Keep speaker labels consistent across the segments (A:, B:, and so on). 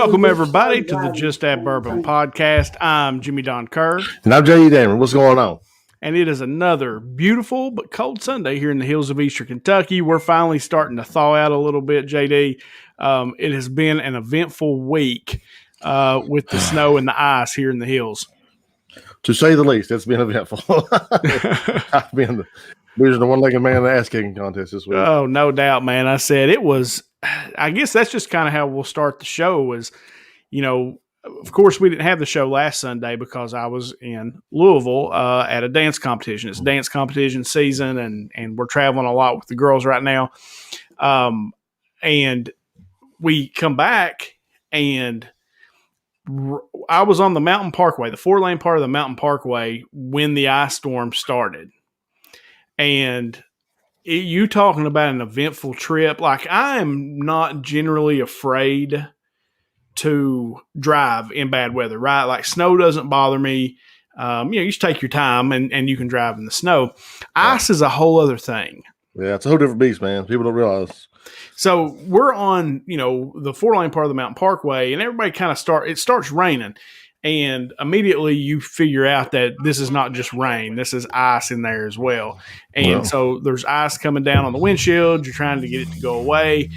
A: Welcome, everybody, to the Just Add Bourbon podcast. I'm Jimmy Don Kerr.
B: And I'm J.D. What's going on?
A: And it is another beautiful but cold Sunday here in the hills of Eastern Kentucky. We're finally starting to thaw out a little bit, J.D. It has been an eventful week with the snow and the ice here in the hills.
B: To say the least, it's been eventful. I've been losing the one-legged man in the ass-kicking contest this week.
A: Oh, no doubt, man. I said it was – I guess that's just kind of how we'll start the show is, of course, we didn't have the show last Sunday because I was in Louisville at a dance competition. It's dance competition season, and we're traveling a lot with the girls right now. And we come back, and I was on the Mountain Parkway, the 4-lane part of the Mountain Parkway, when the ice storm started. And you talking about an eventful trip. Like, I am not generally afraid to drive in bad weather, right? Like, snow doesn't bother me. You just take your time and you can drive in the snow. Ice is a whole other thing.
B: Yeah, it's a whole different beast, man. People don't realize.
A: So we're on, the 4-lane part of the Mountain Parkway, and everybody kind of it starts raining. And immediately you figure out that this is not just rain. This is ice in there as well. And so there's ice coming down on the windshield. You're trying to get it to go away.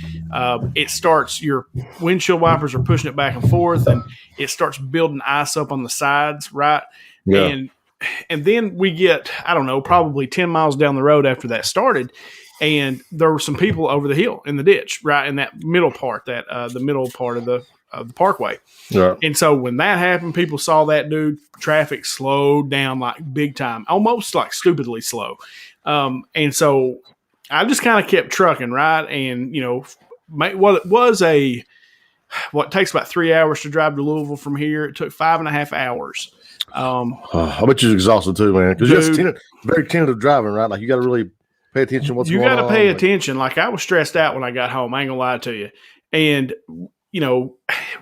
A: It starts, your windshield wipers are pushing it back and forth, and it starts building ice up on the sides, right? Yeah. And then we get, I don't know, probably 10 miles down the road after that started, and there were some people over the hill in the ditch, right, in that middle part, the middle part of the parkway. Yeah. And so when that happened, people saw that dude, traffic slowed down like big time, almost like stupidly slow. And so I just kind of kept trucking, right? And, what takes about 3 hours to drive to Louisville from here, it took 5.5 hours.
B: I bet you're exhausted too, man. Because you're very tentative driving, right? Like, you got to really pay attention to what's going on.
A: You got to pay attention. Like, I was stressed out when I got home. I ain't going to lie to you. And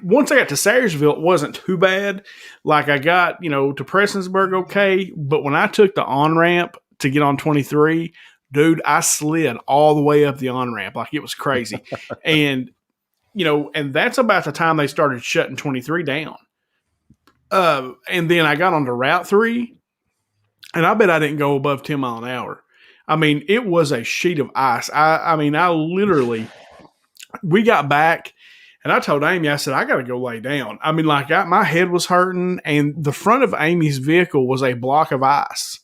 A: once I got to Sayersville, it wasn't too bad. Like, I got, to Prestonsburg okay. But when I took the on-ramp to get on 23, dude, I slid all the way up the on-ramp. Like, it was crazy. And, and that's about the time they started shutting 23 down. And then I got onto Route 3, and I bet I didn't go above 10 mile an hour. I mean, it was a sheet of ice. I literally, we got back, and I told Amy, I said, I got to go lay down. I mean, like, my head was hurting, and the front of Amy's vehicle was a block of ice.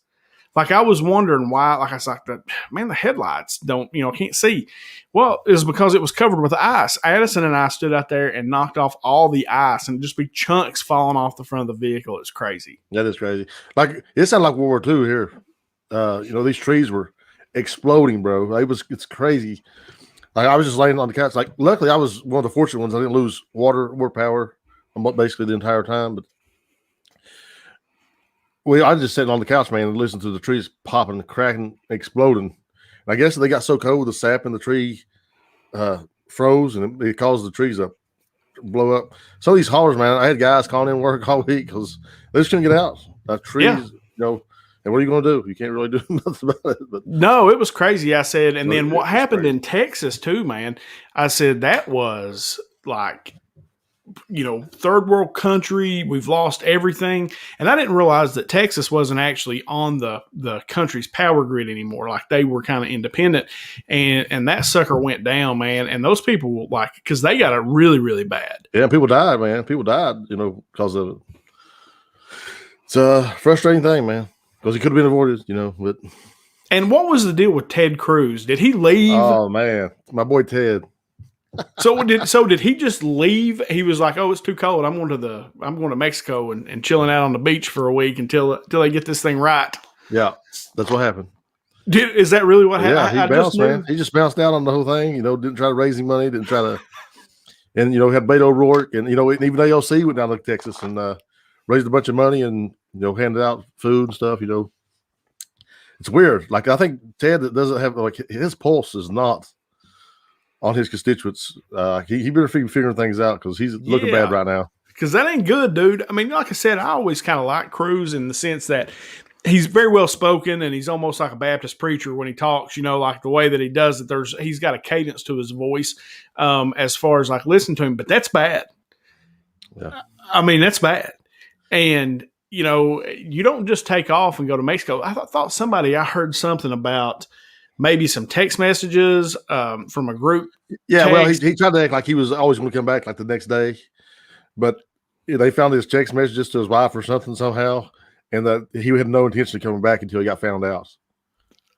A: Like, I was wondering why. Like, I was like, man, the headlights don't, can't see. Well, it was because it was covered with ice. Addison and I stood out there and knocked off all the ice, and just be chunks falling off the front of the vehicle. It's crazy.
B: That is crazy. Like, it sounded like World War II here. These trees were exploding, bro. It's crazy. Like, I was just laying on the couch. Like, luckily, I was one of the fortunate ones. I didn't lose water or power basically the entire time. But I was just sitting on the couch, man, and listening to the trees popping, cracking, exploding. And I guess they got so cold, the sap in the tree froze, and it caused the trees to blow up. So these haulers, man, I had guys calling in work all week because they just couldn't get out. Trees, and what are you going to do? You can't really do nothing about it. But
A: no, it was crazy. I said, and then what happened in Texas too, man, I said that was like, third world country. We've lost everything. And I didn't realize that Texas wasn't actually on the country's power grid anymore. Like, they were kind of independent, and that sucker went down, man. And those people, like, because they got it really, really bad.
B: Yeah, people died, man. People died, because of it. It's a frustrating thing, man. Because it could have been avoided, but.
A: And what was the deal with Ted Cruz? Did he leave?
B: Oh, man. My boy Ted.
A: So did he just leave? He was like, "Oh, it's too cold. I'm going to Mexico and chilling out on the beach for a week until they get this thing right." Yeah,
B: that's what happened.
A: Is that really what happened?
B: Yeah, he bounced, man. He just bounced out on the whole thing. Didn't try to raise any money. Didn't try to, and had Beto O'Rourke, and even AOC went down to Texas and raised a bunch of money and handed out food and stuff. It's weird. Like, I think Ted doesn't have, like, his pulse is not on his constituents. He better figuring things out because he's looking bad right now.
A: Because that ain't good, dude. I mean, like I said, I always kind of like Cruz in the sense that he's very well spoken, and he's almost like a Baptist preacher when he talks. Like the way that he does it. He's got a cadence to his voice, as far as like listening to him. But that's bad.
B: Yeah.
A: I mean, that's bad. And, you know, you don't just take off and go to Mexico. I thought I heard something about maybe some text messages from a group.
B: Yeah, well, he
A: text.
B: tried to act like he was always going to come back like the next day, but they found his text messages to his wife or something somehow, and that he had no intention of coming back until he got found out.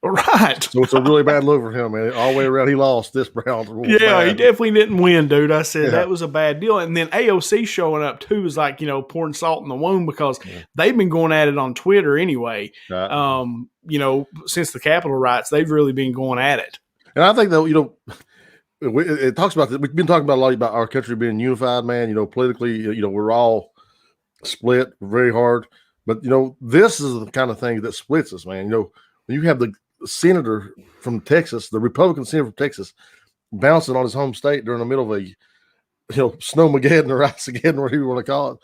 A: Right.
B: So it's a really bad look for him, man. All the way around, he lost this round.
A: Yeah, he definitely didn't win, dude. I said
B: Yeah.
A: that was a bad deal. And then AOC showing up too is like, you know, pouring salt in the wound because they've been going at it on Twitter anyway.
B: Right.
A: You know, since the Capitol riots, they've really been going at it.
B: And I think, though, you know, it talks about that. We've been talking about a lot about our country being unified, man. You know, politically, you know, we're all split very hard. But, you know, this is the kind of thing that splits us, man. You know, when you have the senator from Texas, the Republican senator from Texas, bouncing on his home state during the middle of a, you know, snowmageddon or ice-ageddon, whatever you want to call it.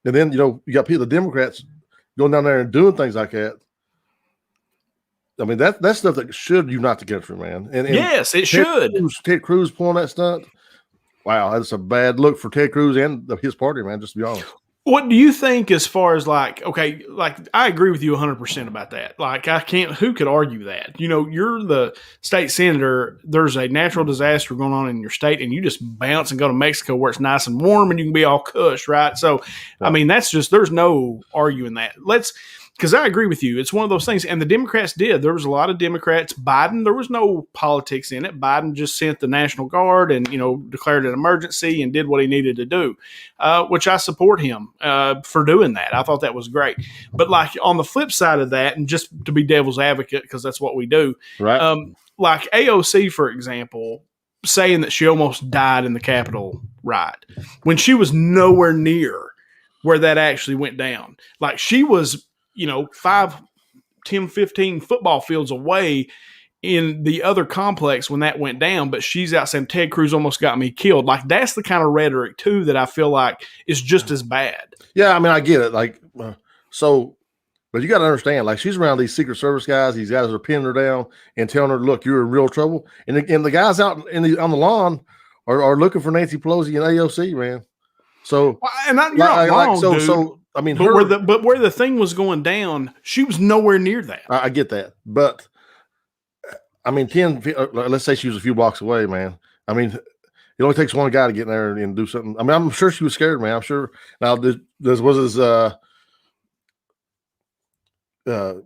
B: And then, you know, you got people, the Democrats, going down there and doing things like that. I mean, that's stuff that should unite the country, man. And
A: yes, it should.
B: Ted Cruz pulling that stunt. Wow, that's a bad look for Ted Cruz and his party, man, just to be honest.
A: What do you think as far as like, okay, like I agree with you 100% about that. Like who could argue that? You know, you're the state senator, there's a natural disaster going on in your state and you just bounce and go to Mexico where it's nice and warm and you can be all cush, right? So, I mean, that's just, there's no arguing that. Because I agree with you. It's one of those things. And the Democrats did. There was a lot of Democrats. Biden, there was no politics in it. Biden just sent the National Guard and, you know, declared an emergency and did what he needed to do, which I support him for doing that. I thought that was great. But like on the flip side of that, and just to be devil's advocate, because that's what we do,
B: right?
A: Like AOC, for example, saying that she almost died in the Capitol riot when she was nowhere near where that actually went down. Like she was, you know, 5, 10, 15 football fields away in the other complex when that went down, but she's out saying Ted Cruz almost got me killed. Like that's the kind of rhetoric too that I feel like is just as bad.
B: Yeah, I mean, I get it. Like, but you got to understand, like she's around these Secret Service guys. These guys are pinning her down and telling her, "Look, you're in real trouble." And the guys out on the lawn are looking for Nancy Pelosi and AOC, man. So,
A: and you're not wrong, dude.
B: So I mean,
A: where the thing was going down, she was nowhere near that.
B: I get that, but I mean, let's say she was a few blocks away, man. I mean, it only takes one guy to get in there and do something. I mean, I'm sure she was scared, man. I'm sure. Now, this was you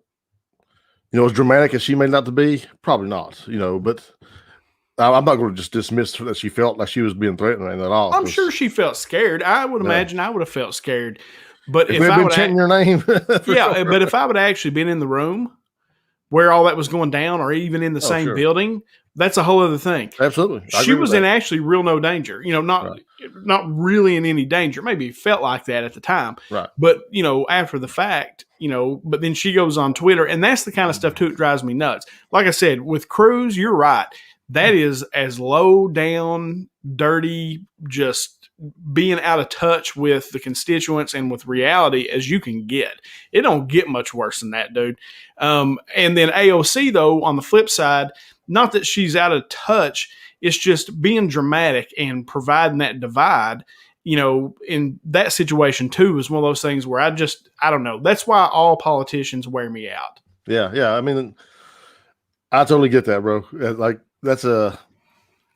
B: know, as dramatic as she made it out to be, probably not. You know, but I'm not going to just dismiss that she felt like she was being threatened at all.
A: I'm sure she felt scared. I would imagine I would have felt scared. But if
B: I would chanting your name,
A: yeah. But if I would have actually been in the room where all that was going down, or even in the same building, that's a whole other thing.
B: Absolutely,
A: she was in actually real no danger. You know, not really in any danger. Maybe it felt like that at the time,
B: right?
A: But you know, after the fact, you know. But then she goes on Twitter, and that's the kind of stuff too that drives me nuts. Like I said, with Cruz, you're right. That is as low down, dirty, just being out of touch with the constituents and with reality as you can get. It don't get much worse than that, dude. And then AOC, though, on the flip side, not that she's out of touch, it's just being dramatic and providing that divide, you know, in that situation, too, is one of those things where I don't know. That's why all politicians wear me out.
B: Yeah. I mean, I totally get that, bro. Like, that's a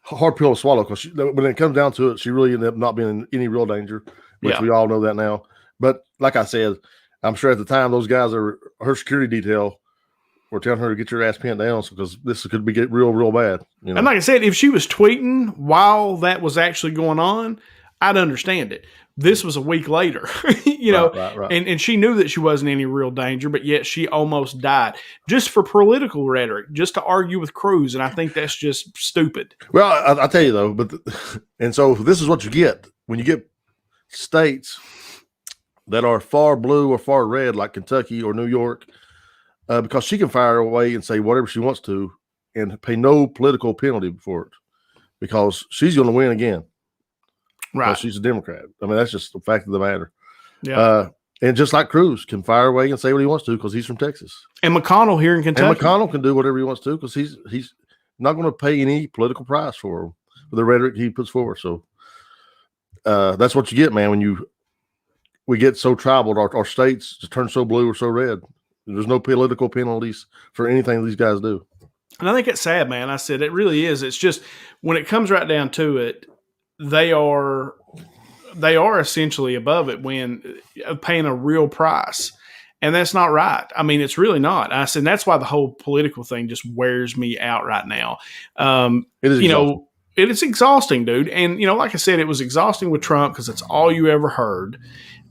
B: hard pill to swallow because when it comes down to it, she really ended up not being in any real danger, which we all know that now. But like I said, I'm sure at the time those guys her security detail were telling her to get your ass pinned down because this could be get real bad. You know?
A: And like I said, if she was tweeting while that was actually going on, I'd understand it. This was a week later, you know,
B: right.
A: And she knew that she wasn't in any real danger, but yet she almost died just for political rhetoric, just to argue with Cruz. And I think that's just stupid.
B: Well, I'll tell you though, and so this is what you get when you get states that are far blue or far red, like Kentucky or New York, because she can fire away and say whatever she wants to and pay no political penalty for it because she's going to win again.
A: Right.
B: She's a Democrat. I mean, that's just the fact of the matter.
A: Yeah.
B: And just like Cruz can fire away and say what he wants to because he's from Texas.
A: And McConnell here in Kentucky.
B: And McConnell can do whatever he wants to because he's not going to pay any political price for the rhetoric he puts forward. So that's what you get, man, when you we get so tribal. Our states just turn so blue or so red. There's no political penalties for anything these guys do.
A: And I think it's sad, man. I said it really is. It's just when it comes right down to it, they are essentially above it when paying a real price. And that's not right. I mean, it's really not. I said that's why the whole political thing just wears me out right now.
B: It is exhausting.
A: It is exhausting, dude. And, like I said, it was exhausting with Trump because it's all you ever heard.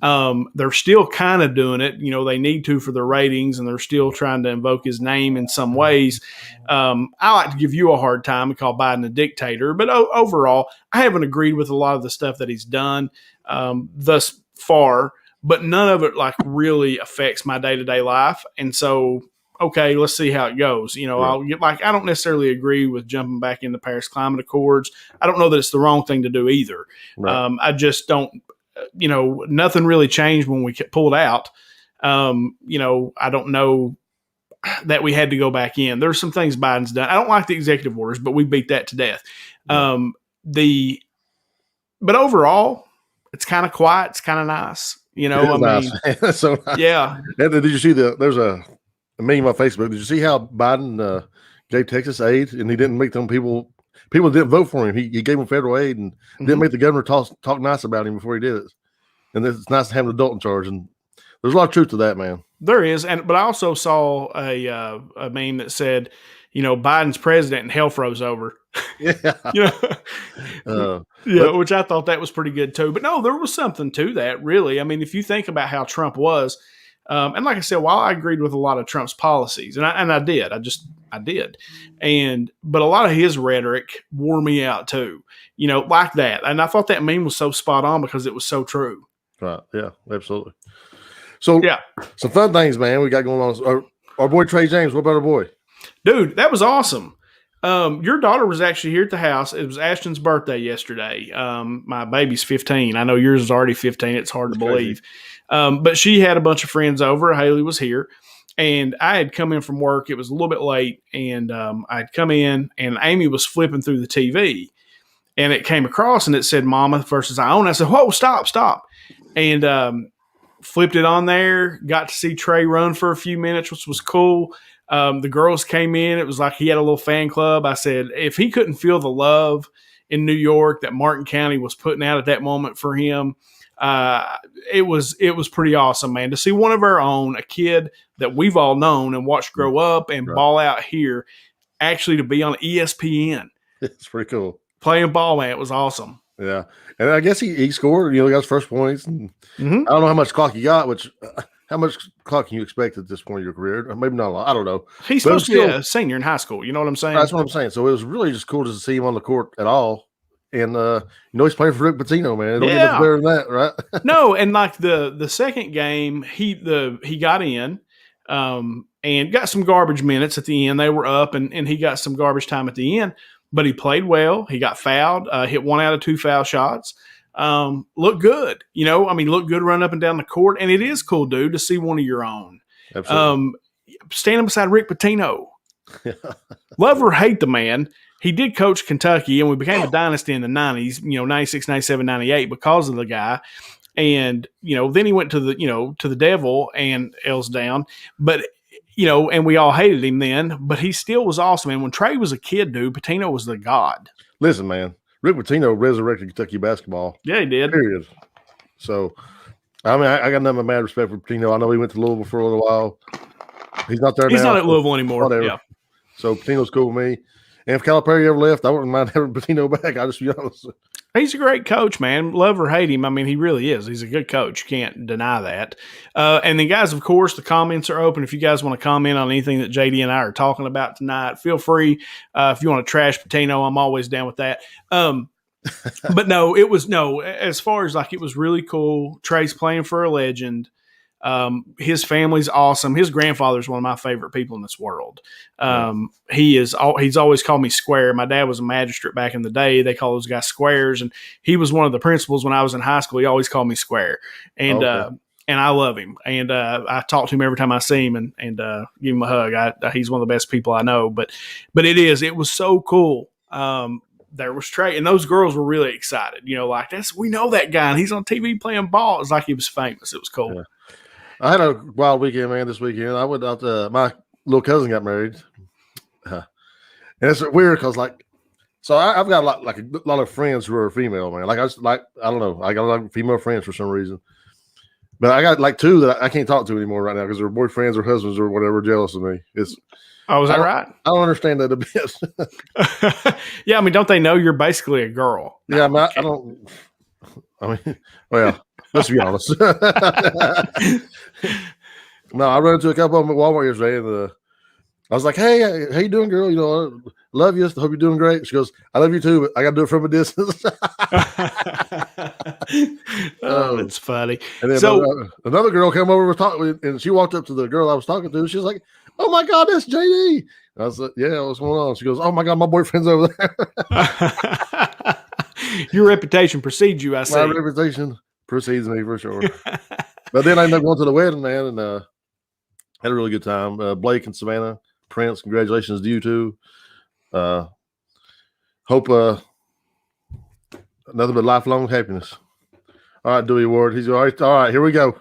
A: They're still kind of doing it. They need to for their ratings, and they're still trying to invoke his name in some ways. I like to give you a hard time and call Biden a dictator, but overall, I haven't agreed with a lot of the stuff that he's done thus far, but none of it really affects my day-to-day life. And so, okay, let's see how it goes. I'll get I don't necessarily agree with jumping back in the Paris Climate Accords. I don't know that it's the wrong thing to do either. Right. I just don't. Nothing really changed when we pulled out. I don't know that we had to go back in. There's some things Biden's done. I don't like the executive orders, but we beat that to death. But overall, it's kind of quiet. It's kind of nice.
B: Nice. So nice.
A: Yeah.
B: Did you see there's a meme on Facebook. Did you see how Biden gave Texas aid and he didn't make them people didn't vote for him. He gave him federal aid and didn't make the governor talk nice about him before he did it. And it's nice to have an adult in charge. And there's a lot of truth to that, man.
A: There is. But I also saw a meme that said, Biden's president and hell froze over.
B: Yeah.
A: Which I thought that was pretty good too. But no, there was something to that, really. I mean, if you think about how Trump was, and like I said, while I agreed with a lot of Trump's policies, and I did, I did. But a lot of his rhetoric wore me out too, like that. And I thought that meme was so spot on because it was so true.
B: Right. Yeah, absolutely. So, some fun things, man, we got going on. Our boy Trey James, what about our boy?
A: Dude, that was awesome. Your daughter was actually here at the house. It was Ashton's birthday yesterday. My baby's 15. I know yours is already 15. It's hard to believe. But she had a bunch of friends over. Haley was here. And I had come in from work. It was a little bit late. And I'd come in, and Amy was flipping through the TV. And it came across, and it said Mama versus Iona. I said, whoa, stop. And flipped it on there. Got to see Trey run for a few minutes, which was cool. The girls came in. It was like he had a little fan club. I said, if he couldn't feel the love in New York that Martin County was putting out at that moment for him, it was pretty awesome, man. To see one of our own, a kid that we've all known and watched grow up and ball out here, actually to be on ESPN.
B: It's pretty cool.
A: Playing ball, man. It was awesome.
B: Yeah. And I guess he scored, he got his first points. And I don't know how much clock he got, how much clock can you expect at this point in your career? Maybe not a lot. I don't know.
A: He's supposed to be a senior in high school. You know what I'm saying?
B: That's what I'm saying. So it was really just cool to see him on the court at all. And, he's playing for Rick Pitino, man. It don't get much better than that, right?
A: No, and like the second game, he got in and got some garbage minutes at the end. They were up, and he got some garbage time at the end. But he played well. He got fouled, hit 1 out of 2 foul shots. Looked good. Looked good running up and down the court. And it is cool, dude, to see one of your own.
B: Absolutely.
A: Standing beside Rick Pitino. Love or hate the man, he did coach Kentucky, and we became a dynasty in the 90s, 96, 97, 98 because of the guy. And, then he went to the devil and L's down. But and we all hated him then, but he still was awesome. And when Trey was a kid, dude, Pitino was the god.
B: Listen, man, Rick Pitino resurrected Kentucky basketball.
A: Yeah, he did.
B: Period. So, I got nothing but mad respect for Pitino. I know he went to Louisville for a little while. He's not there now.
A: He's not at Louisville anymore.
B: Whatever.
A: Yeah.
B: So, Pitino's cool with me. And if Calipari ever left, I wouldn't mind having Pitino back. I'll just be honest.
A: He's a great coach, man. Love or hate him. He really is. He's a good coach. You can't deny that. And then, guys, of course, the comments are open. If you guys want to comment on anything that JD and I are talking about tonight, feel free. If you want to trash Pitino, I'm always down with that. But as far as it was really cool. Trey's playing for a legend. His family's awesome. His grandfather's one of my favorite people in this world. He's always called me Square. My dad was a magistrate back in the day. They call those guys squares, and he was one of the principals when I was in high school. He always called me Square, and I love him. And I talk to him every time I see him, and give him a hug. He's one of the best people I know. But it was so cool. there was Trey, and those girls were really excited. Like we know that guy, and he's on TV playing ball. It was like he was famous. It was cool.
B: Yeah. I had a wild weekend, man. This weekend, I went out to my little cousin got married, and it's weird because so I've got a lot of friends who are female, man. I don't know, I got a lot of female friends for some reason, but I got two that I can't talk to anymore right now because their boyfriends or husbands or whatever jealous of me.
A: Is that right?
B: I don't understand that a bit.
A: Yeah, I mean, don't they know you're basically a girl?
B: Yeah, I don't. I mean, well, let's be honest. No, I ran into a couple of them at Walmart yesterday, and I was like, "Hey, how you doing, girl? I love you. Hope you're doing great." She goes, "I love you too, but I got to do it from a distance."
A: Oh, it's funny.
B: And then another girl came over and she walked up to the girl I was talking to. She was like, "Oh my God, that's JD." I was like, "Yeah, what's going on?" She goes, "Oh my God, my boyfriend's over there."
A: Your reputation precedes you, I see.
B: My reputation precedes me for sure. But then I ended up going to the wedding, man, and had a really good time. Blake and Savannah, Prince, congratulations to you too. Hope nothing but lifelong happiness. All right, Dewey Ward. He's all right. Here we go.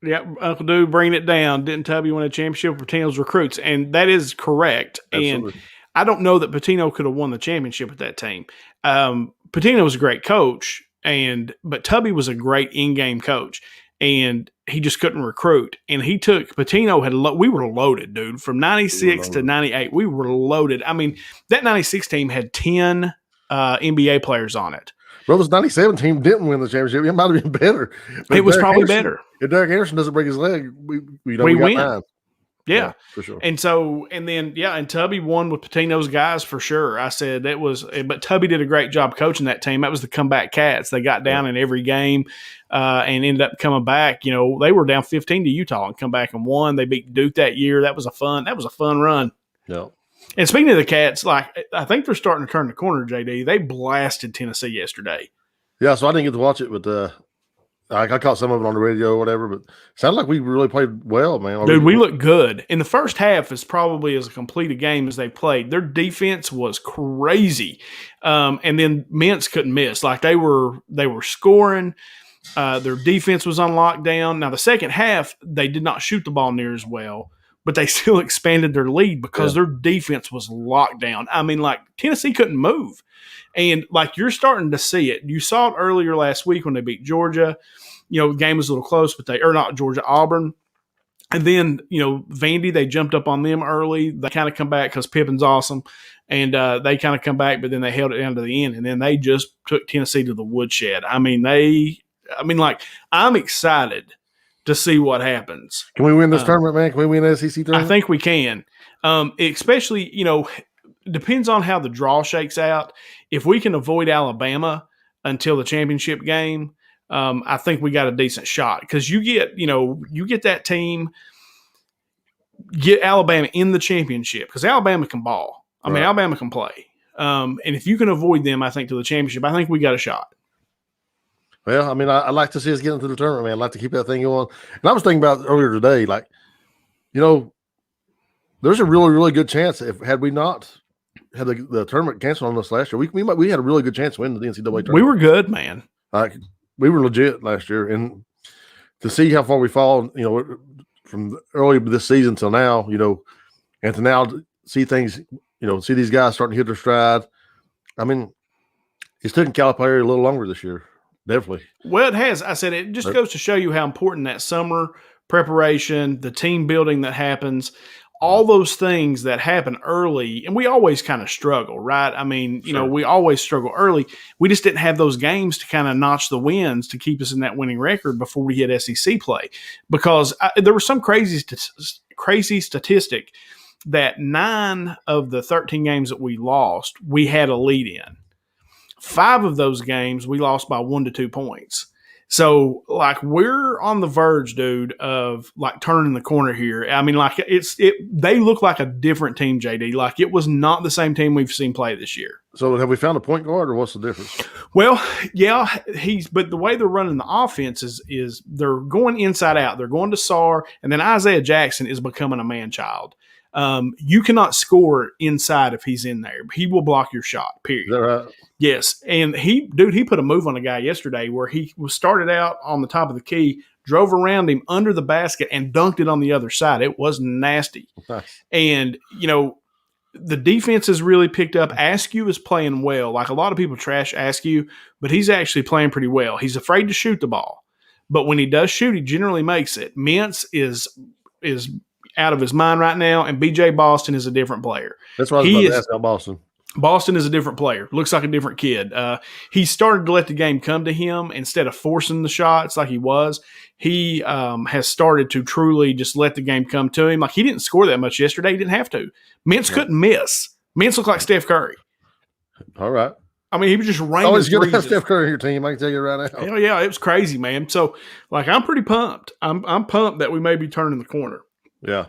A: Yep, Uncle Dew bringing it down. Didn't Tubby win a championship with Patino's recruits? And that is correct. Absolutely. And I don't know that Patino could have won the championship with that team. Patino was a great coach, but Tubby was a great in-game coach, and he just couldn't recruit. And he took Patino we were loaded, dude. From 96 to 98, we were loaded. I mean, that 96 team had 10 NBA players on it.
B: Bro, this 97 team didn't win the championship. It might have been better.
A: It was probably better.
B: If Derek Anderson doesn't break his leg, we
A: win.
B: 9.
A: Yeah,
B: for sure.
A: And Tubby won with Patino's guys for sure. I said but Tubby did a great job coaching that team. That was the comeback Cats. They got down in every game and ended up coming back. They were down 15 to Utah and come back and won. They beat Duke that year. That was a fun run.
B: Yeah. And
A: speaking of the Cats, I think they're starting to turn the corner, JD. They blasted Tennessee yesterday.
B: Yeah, so I didn't get to watch it, but I caught some of it on the radio or whatever, but it sounded like we really played well, man.
A: Dude, we looked good. In the first half is probably as complete a game as they played. Their defense was crazy. And then Mintz couldn't miss. They were scoring. Their defense was on lockdown. Now, the second half, they did not shoot the ball near as well, but they still expanded their lead because their defense was locked down. I mean, Tennessee couldn't move. And you're starting to see it. You saw it earlier last week when they beat Georgia. The game was a little close, not Georgia, Auburn. And then, Vandy, they jumped up on them early. They kind of come back because Pippen's awesome. And they kind of come back, but then they held it down to the end. And then they just took Tennessee to the woodshed. I'm excited to see what happens.
B: Can we win this tournament, man? Can we win the SEC tournament?
A: I think we can. Especially, depends on how the draw shakes out. If we can avoid Alabama until the championship game, I think we got a decent shot because you get that team, get Alabama in the championship because Alabama can ball. I mean, Alabama can play. And if you can avoid them, I think to the championship, I think we got a shot.
B: Well, I mean, I'd like to see us get into the tournament, man. I'd like to keep that thing going. And I was thinking about earlier today, there's a really, really good chance had we not had the tournament canceled on us last year, we had a really good chance to win the NCAA tournament.
A: We were good, man.
B: We were legit last year, and to see how far we fall, from early this season till now, and to now see things, see these guys starting to hit their stride. I mean, it's taken Calipari a little longer this year, definitely.
A: Well, it has. I said it just goes to show you how important that summer preparation, the team building that happens, all those things that happen early, and we always kind of struggle, right? I mean, we always struggle early. We just didn't have those games to kind of notch the wins to keep us in that winning record before we hit SEC play. Because there was some crazy statistic that 9 of the 13 games that we lost, we had a lead in. 5 of those games, we lost by 1 to 2 points. So, we're on the verge, dude, of, turning the corner here. I mean, they look like a different team, JD. It was not the same team we've seen play this year.
B: So, have we found a point guard, or what's the difference?
A: Well, yeah, but the way they're running the offense is they're going inside out. They're going to Sarr, and then Isaiah Jackson is becoming a man-child. You cannot score inside if he's in there. He will block your shot, period.
B: Is that right?
A: Yes. And he put a move on a guy yesterday where he was started out on the top of the key, drove around him under the basket, and dunked it on the other side. It was nasty.
B: Nice.
A: And, the defense has really picked up. Askew is playing well. Like, a lot of people trash Askew, but he's actually playing pretty well. He's afraid to shoot the ball. But when he does shoot, he generally makes it. Mintz is out of his mind right now, and B.J. Boston is a different player.
B: That's why I was about to ask about Boston.
A: Boston is a different player. Looks like a different kid. He started to let the game come to him instead of forcing the shots like he was. He has started to truly just let the game come to him. Like, he didn't score that much yesterday. He didn't have to. Mintz couldn't miss. Mintz looked like Steph Curry.
B: All right.
A: I mean, he was just raining.
B: Always good to have Steph Curry on your team. I can tell you right now.
A: Hell yeah, it was crazy, man. So, like, I'm pretty pumped. I'm pumped that we may be turning the corner.
B: Yeah.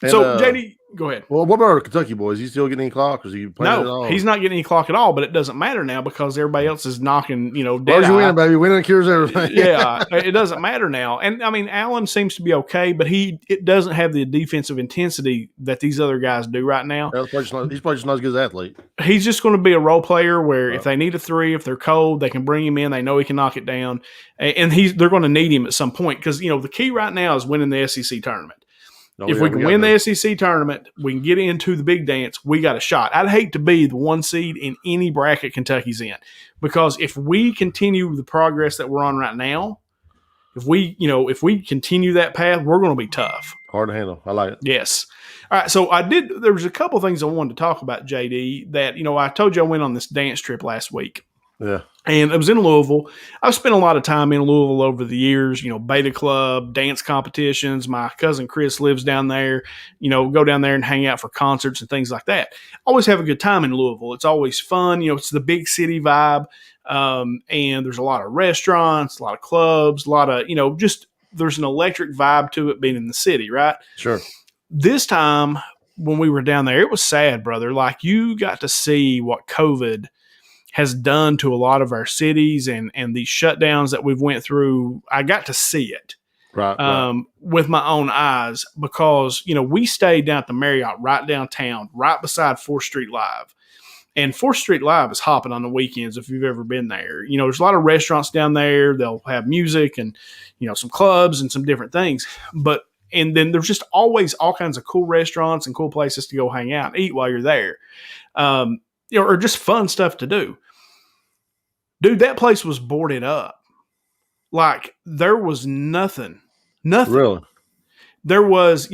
B: And,
A: so, JD, go ahead.
B: Well, what about our Kentucky boys? Is he still getting any clock? Or is he playing at all?
A: No, he's not getting any clock at all, but it doesn't matter now because everybody else is knocking, dead
B: eye. Winning, baby. Winning cures everything.
A: Yeah, it doesn't matter now. And, I mean, Allen seems to be okay, but it doesn't have the defensive intensity that these other guys do right now.
B: He's probably just not as good as an athlete.
A: He's just going to be a role player where if they need a three, if they're cold, they can bring him in. They know he can knock it down. And they're going to need him at some point because, the key right now is winning the SEC tournament. If we can win the SEC tournament, we can get into the big dance, we got a shot. I'd hate to be the one seed in any bracket Kentucky's in because if we continue the progress that we're on right now, if we continue that path, we're going to be tough.
B: Hard to handle. I like it.
A: Yes. All right. So there was a couple things I wanted to talk about, JD, that, I told you I went on this dance trip last week.
B: Yeah.
A: And it was in Louisville. I've spent a lot of time in Louisville over the years, Beta Club, dance competitions. My cousin Chris lives down there, go down there and hang out for concerts and things like that. Always have a good time in Louisville. It's always fun. It's the big city vibe. And there's a lot of restaurants, a lot of clubs, a lot of, just there's an electric vibe to it being in the city, right?
B: Sure.
A: This time when we were down there, it was sad, brother. Like, you got to see what COVID has done to a lot of our cities and these shutdowns that we've went through. I got to see it with my own eyes because, we stayed down at the Marriott right downtown, right beside 4th Street Live. And 4th Street Live is hopping on the weekends if you've ever been there. There's a lot of restaurants down there. They'll have music and, some clubs and some different things. And then there's just always all kinds of cool restaurants and cool places to go hang out and eat while you're there. Or just fun stuff to do. Dude, that place was boarded up. Like, there was nothing. Nothing.
B: Really?
A: There was,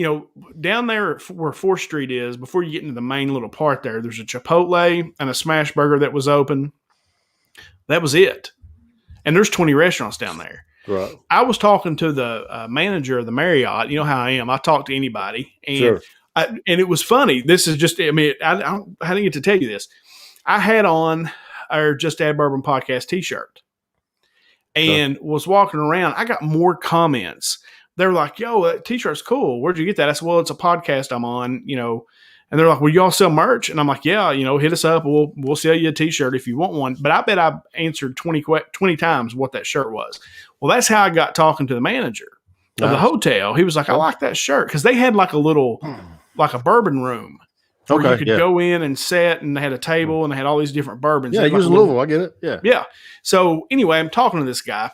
A: down there where 4th Street is, before you get into the main little part there's a Chipotle and a Smash Burger that was open. That was it. And there's 20 restaurants down there.
B: Right.
A: I was talking to the manager of the Marriott. You know how I am. I talk to anybody. And,
B: sure.
A: And it was funny. This is just, I didn't get to tell you this. I had on our Just Add Bourbon podcast t-shirt and was walking around. I got more comments. They're like, yo, that t-shirt's cool. Where'd you get that? I said, well, it's a podcast I'm on, and they're like, well, y'all sell merch? And I'm like, yeah, hit us up. We'll sell you a t-shirt if you want one. But I bet I answered 20 times what that shirt was. Well, that's how I got talking to the manager of the hotel. He was like, I like that shirt. Cause they had like a bourbon room. Where you could go in and sit, and they had a table, and they had all these different bourbons.
B: Yeah, using Louisville. I get it. Yeah.
A: Yeah. So anyway, I'm talking to this guy,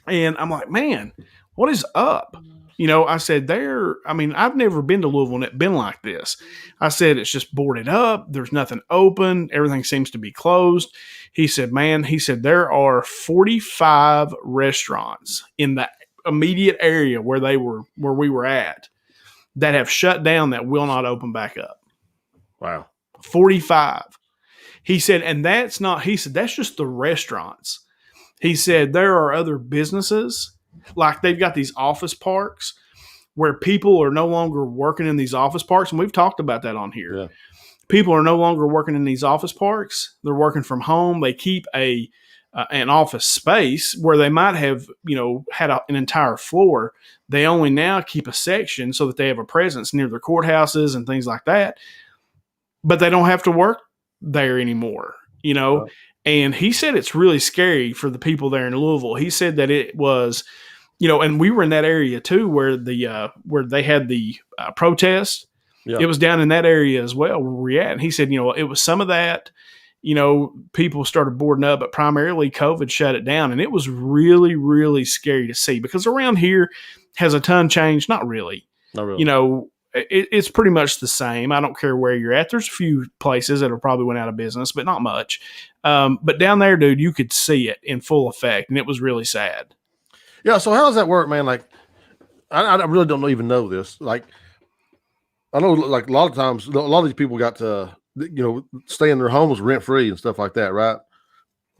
A: and I'm like, man, what is up? I said, I've never been to Louisville and it's been like this. I said, it's just boarded up. There's nothing open. Everything seems to be closed. He said, there are 45 restaurants in the immediate area where we were at that have shut down that will not open back up.
B: Wow.
A: 45. He said, and that's just the restaurants. He said, there are other businesses, like they've got these office parks where people are no longer working in these office parks. And we've talked about that on here. Yeah. People are no longer working in these office parks. They're working from home. They keep an office space where they might have, had an entire floor. They only now keep a section so that they have a presence near their courthouses and things like that. But they don't have to work there anymore, Right. And he said it's really scary for the people there in Louisville. He said that it was, and we were in that area too where they had the protest.
B: Yeah.
A: It was down in that area as well where we're at. And he said, it was some of that, people started boarding up, but primarily COVID shut it down. And it was really, really scary to see because around here has a ton changed. Not really.
B: Not really.
A: It's pretty much the same. I don't care where you're at. There's a few places that have probably went out of business, but not much. But down there, dude, you could see it in full effect, and it was really sad.
B: Yeah. So how does that work, man? Like, I really don't even know this. Like, I know, like a lot of times, a lot of these people got to, stay in their homes rent free and stuff like that, right?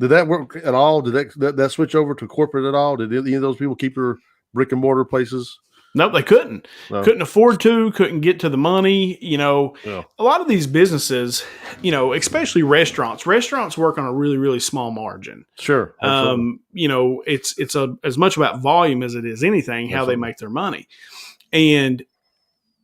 B: Did that work at all? Did that switch over to corporate at all? Did any of those people keep their brick and mortar places?
A: Nope, they couldn't.
B: No.
A: Couldn't afford to, couldn't get to the money.
B: Yeah.
A: A lot of these businesses, especially restaurants work on a really, really small margin.
B: Sure.
A: It's as much about volume as it is anything, how they make their money. And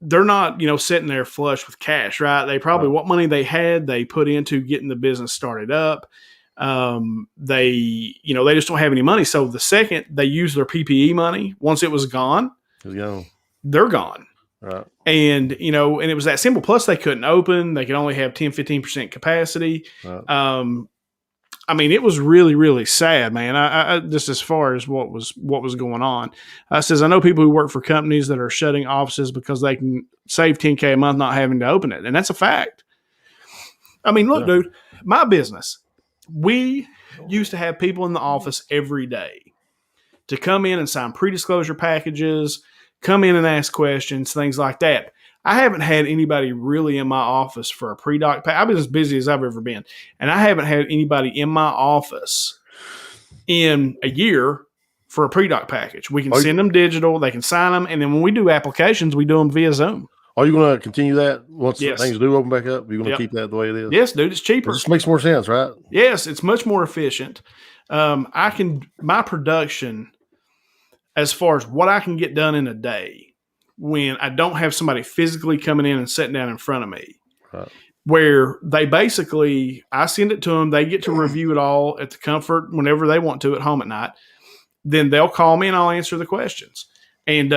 A: they're not, sitting there flush with cash, right? They probably, what money they had, they put into getting the business started up. They just don't have any money. So the second they use their PPE money, once it was gone, they're gone.
B: Right.
A: And, and it was that simple. Plus they couldn't open. They could only have 10, 15% capacity.
B: Right.
A: It was really, really sad, man. I just as far as what was going on. Says, I know people who work for companies that are shutting offices because they can save $10K a month not having to open it. And that's a fact. Look, dude, my business, we used to have people in the office every day to come in and sign pre-disclosure packages, come in and ask questions, things like that. I haven't had anybody really in my office for a pre-doc. I've been as busy as I've ever been, and I haven't had anybody in my office in a year for a pre-doc package. We can send them digital, they can sign them, and then when we do applications, we do them via Zoom.
B: Are you going to continue that once things do open back up? You're going to keep that the way it is?
A: Yes, dude, it's cheaper.
B: It just makes more sense, right?
A: Yes, it's much more efficient. My production, as far as what I can get done in a day, when I don't have somebody physically coming in and sitting down in front of me,
B: right,
A: where they basically, I send it to them, they get to review it all at the comfort whenever they want to at home at night. Then they'll call me and I'll answer the questions. And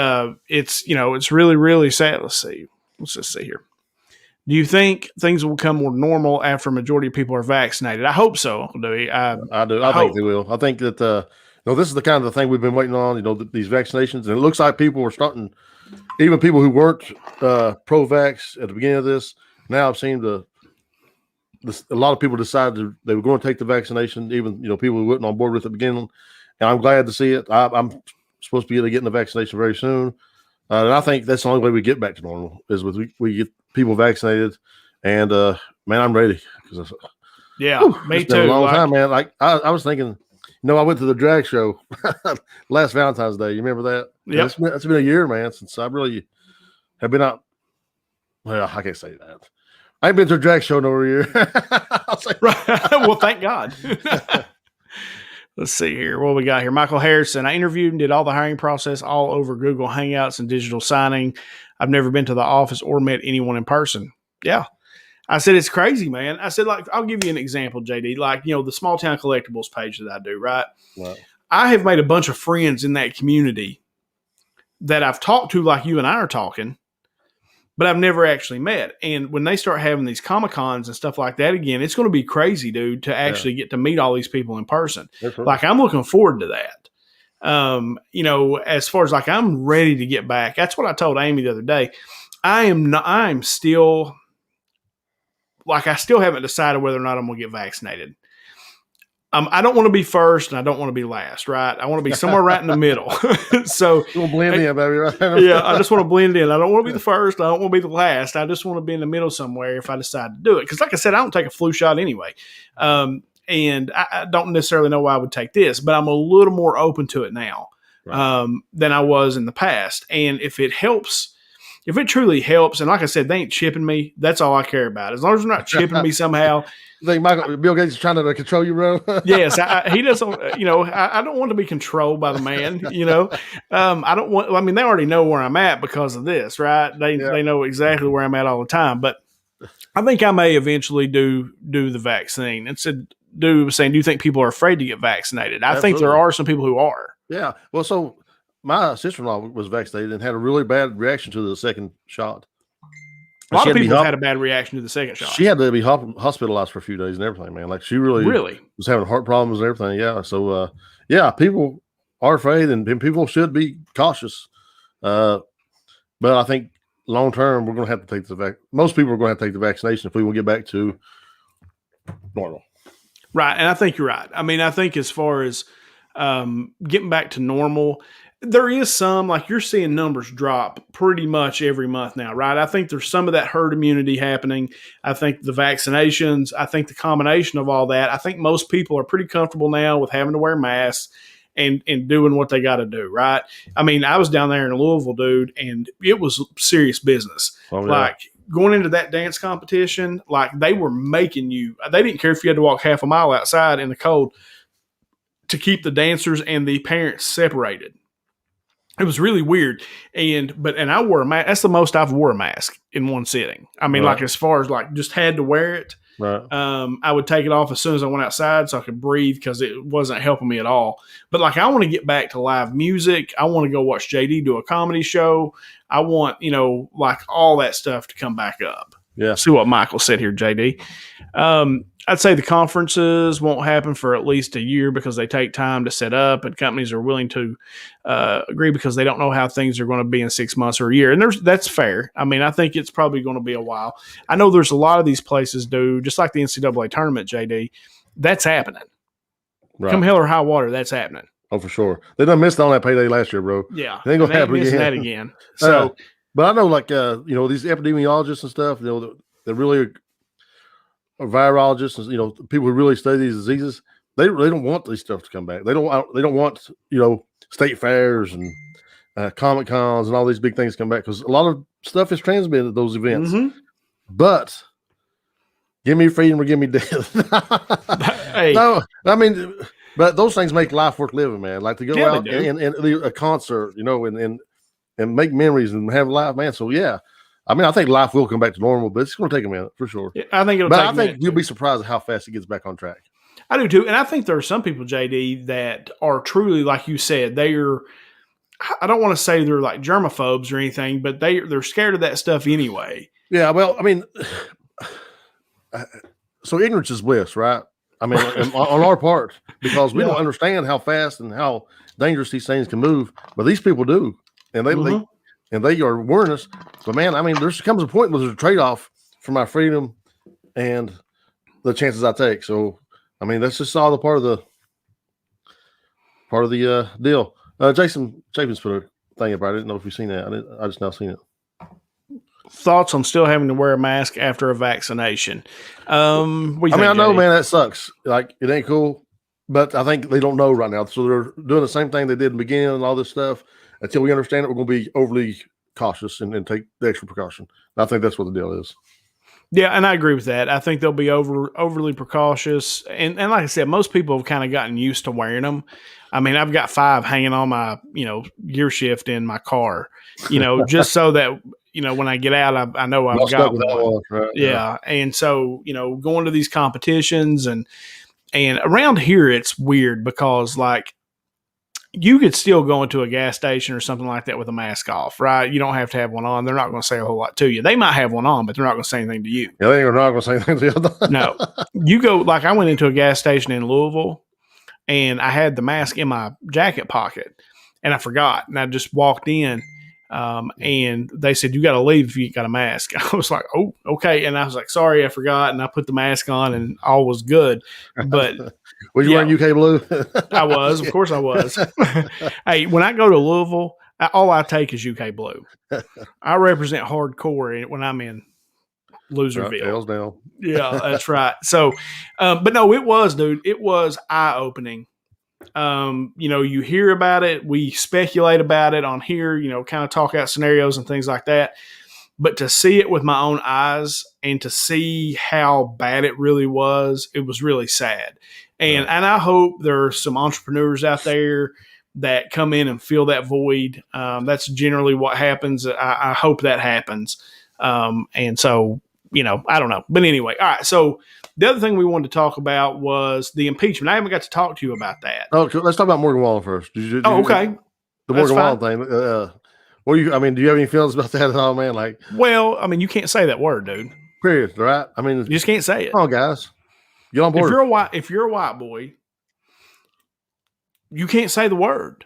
A: it's really, really sad. Let's just see here. Do you think things will become more normal after a majority of people are vaccinated? I hope so, Uncle Dewey.
B: I do. I think they will. I think that this is the kind of thing we've been waiting on. These vaccinations, and it looks like people are starting. Even people who weren't pro-vax at the beginning of this now seem to. A lot of people decided they were going to take the vaccination. Even people who weren't on board with it at the beginning, and I'm glad to see it. I'm supposed to be getting the vaccination very soon, and I think that's the only way we get back to normal is with we get people vaccinated. And man, I'm ready because
A: me too.
B: Been a long time, man. Like I was thinking. I went to the drag show last Valentine's Day. You remember that?
A: Yeah.
B: It's been a year, man, since I really have been out. Well, I can't say that. I ain't been to a drag show in over a year.
A: Right. Well, thank God. Let's see here. What we got here? Michael Harrison. I interviewed and did all the hiring process all over Google Hangouts and digital signing. I've never been to the office or met anyone in person. Yeah. I said, it's crazy, man. I said, I'll give you an example, JD. The small town collectibles page that I do, right? I have made a bunch of friends in that community that I've talked to like you and I are talking, but I've never actually met. And when they start having these Comic-Cons and stuff like that again, it's going to be crazy, dude, to actually get to meet all these people in person. I'm looking forward to that. As far as I'm ready to get back. That's what I told Amy the other day. I'm still... I still haven't decided whether or not I'm going to get vaccinated. I don't want to be first and I don't want to be last, right? I want to be somewhere right in the middle. So
B: you'll blend in, baby, right?
A: Yeah, I just want to blend in. I don't want to be the first. I don't want to be the last. I just want to be in the middle somewhere if I decide to do it. Because like I said, I don't take a flu shot anyway. And I don't necessarily know why I would take this, but I'm a little more open to it now than I was in the past. And if it helps, if it truly helps, and like I said, they ain't chipping me. That's all I care about. As long as they're not chipping me somehow.
B: You think Bill Gates is trying to control you, bro?
A: Yes, he doesn't. I don't want to be controlled by the man. I don't want. I mean, they already know where I'm at because of this, right? They know exactly where I'm at all the time. But I think I may eventually do the vaccine. And said, do you think people are afraid to get vaccinated? I think there are some people who are.
B: Yeah. Well, so my sister-in-law was vaccinated and had a really bad reaction to the second shot.
A: A lot of people have had a bad reaction to the second shot.
B: She had to be hospitalized for a few days and everything, man. Like she really was having heart problems and everything. Yeah. So, people are afraid and people should be cautious. But I think long term, we're going to have to take most people are going to have to take the vaccination if we will get back to normal.
A: Right. And I think you're right. I mean, I think as far as getting back to normal, there is some, like you're seeing numbers drop pretty much every month now, right? I think there's some of that herd immunity happening. I think the vaccinations, I think the combination of all that, I think most people are pretty comfortable now with having to wear masks and doing what they got to do, right? I mean, I was down there in Louisville, dude, and it was serious business. Oh, yeah. Like going into that dance competition, like they were making you, they didn't care if you had to walk half a mile outside in the cold to keep the dancers and the parents separated. It was really weird. And I wore a mask. That's the most I've wore a mask in one sitting. I mean, like as far as like just had to wear it.
B: Right.
A: I would take it off as soon as I went outside so I could breathe because it wasn't helping me at all. But like, I want to get back to live music. I want to go watch JD do a comedy show. I want, like all that stuff to come back up.
B: Yeah.
A: See what Michael said here, JD. I'd say the conferences won't happen for at least a year because they take time to set up and companies are willing to agree because they don't know how things are going to be in 6 months or a year. And that's fair. I mean, I think it's probably going to be a while. I know there's a lot of these places do, just like the NCAA tournament, JD, that's happening. Right. Come hell or high water, that's happening.
B: Oh, for sure. They done missed on that payday last year, bro.
A: Yeah.
B: They ain't going to happen again.
A: That again. So,
B: but I know like, these epidemiologists and stuff, they're really virologists, people who really study these diseases, they don't want these stuff to come back. They don't want, state fairs and Comic Cons and all these big things to come back because a lot of stuff is transmitted at those events.
A: Mm-hmm.
B: But give me freedom or give me death.
A: Hey.
B: No, I mean, but those things make life worth living, man. Like to go out and a concert, and make memories and have life, man. So yeah. I mean, I think life will come back to normal, but it's going to take a minute for sure.
A: Yeah, I think I think
B: you'll be surprised at how fast it gets back on track.
A: I do too, and I think there are some people, JD, that are truly, like you said, I don't want to say they're like germaphobes or anything, but they're scared of that stuff anyway.
B: Yeah, well, I mean, so ignorance is bliss, right? I mean, on our part, because we don't understand how fast and how dangerous these things can move, but these people do, and they are warning us. But man, I mean, there comes a point where there's a trade-off for my freedom and the chances I take. So, I mean, that's just all the part of the deal. Jason Chapin's put a thing up. I didn't know if you've seen that. I just now seen it.
A: Thoughts on still having to wear a mask after a vaccination? I
B: know, man, that sucks. Like, it ain't cool. But I think they don't know right now. So they're doing the same thing they did in the beginning and all this stuff. Until we understand it, we're going to be overly cautious and take the extra precaution. And I think that's what the deal is.
A: Yeah, and I agree with that. I think they'll be overly precautious. And like I said, most people have kind of gotten used to wearing them. I mean, I've got 5 hanging on my, gear shift in my car, just so that, when I get out, I know I've got one.
B: Right?
A: Yeah. And so, going to these competitions and around here, it's weird because like, you could still go into a gas station or something like that with a mask off, right? You don't have to have one on. They're not going to say a whole lot to you. They might have one on, but they're not going to say anything to you.
B: Yeah, they're not going to say anything to you.
A: No. You go, like I went into a gas station in Louisville and I had the mask in my jacket pocket and I forgot. And I just walked in and they said, you got to leave if you ain't got a mask. I was like, oh, okay. And I was like, sorry, I forgot. And I put the mask on and all was good. But
B: were you wearing UK blue?
A: I was. Of course I was. Hey, when I go to Louisville, all I take is UK blue. I represent hardcore when I'm in Loserville.
B: Tails down.
A: Yeah, that's right. So, but no, it was, dude. It was eye-opening. You hear about it. We speculate about it on here, kind of talk out scenarios and things like that. But to see it with my own eyes and to see how bad it really was, it was really sad. And I hope there are some entrepreneurs out there that come in and fill that void. That's generally what happens. I hope that happens. And so, I don't know. But anyway, all right. So the other thing we wanted to talk about was the impeachment. I haven't got to talk to you about that.
B: Oh, let's talk about Morgan Wallen first.
A: Okay.
B: The Morgan Wallen thing. What do you? I mean, do you have any feelings about that at all, man? Like,
A: Well, I mean, you can't say that word, dude.
B: period, right? I mean,
A: You just can't say it.
B: come on, guys, get on board.
A: If you're a white boy, you can't say the word.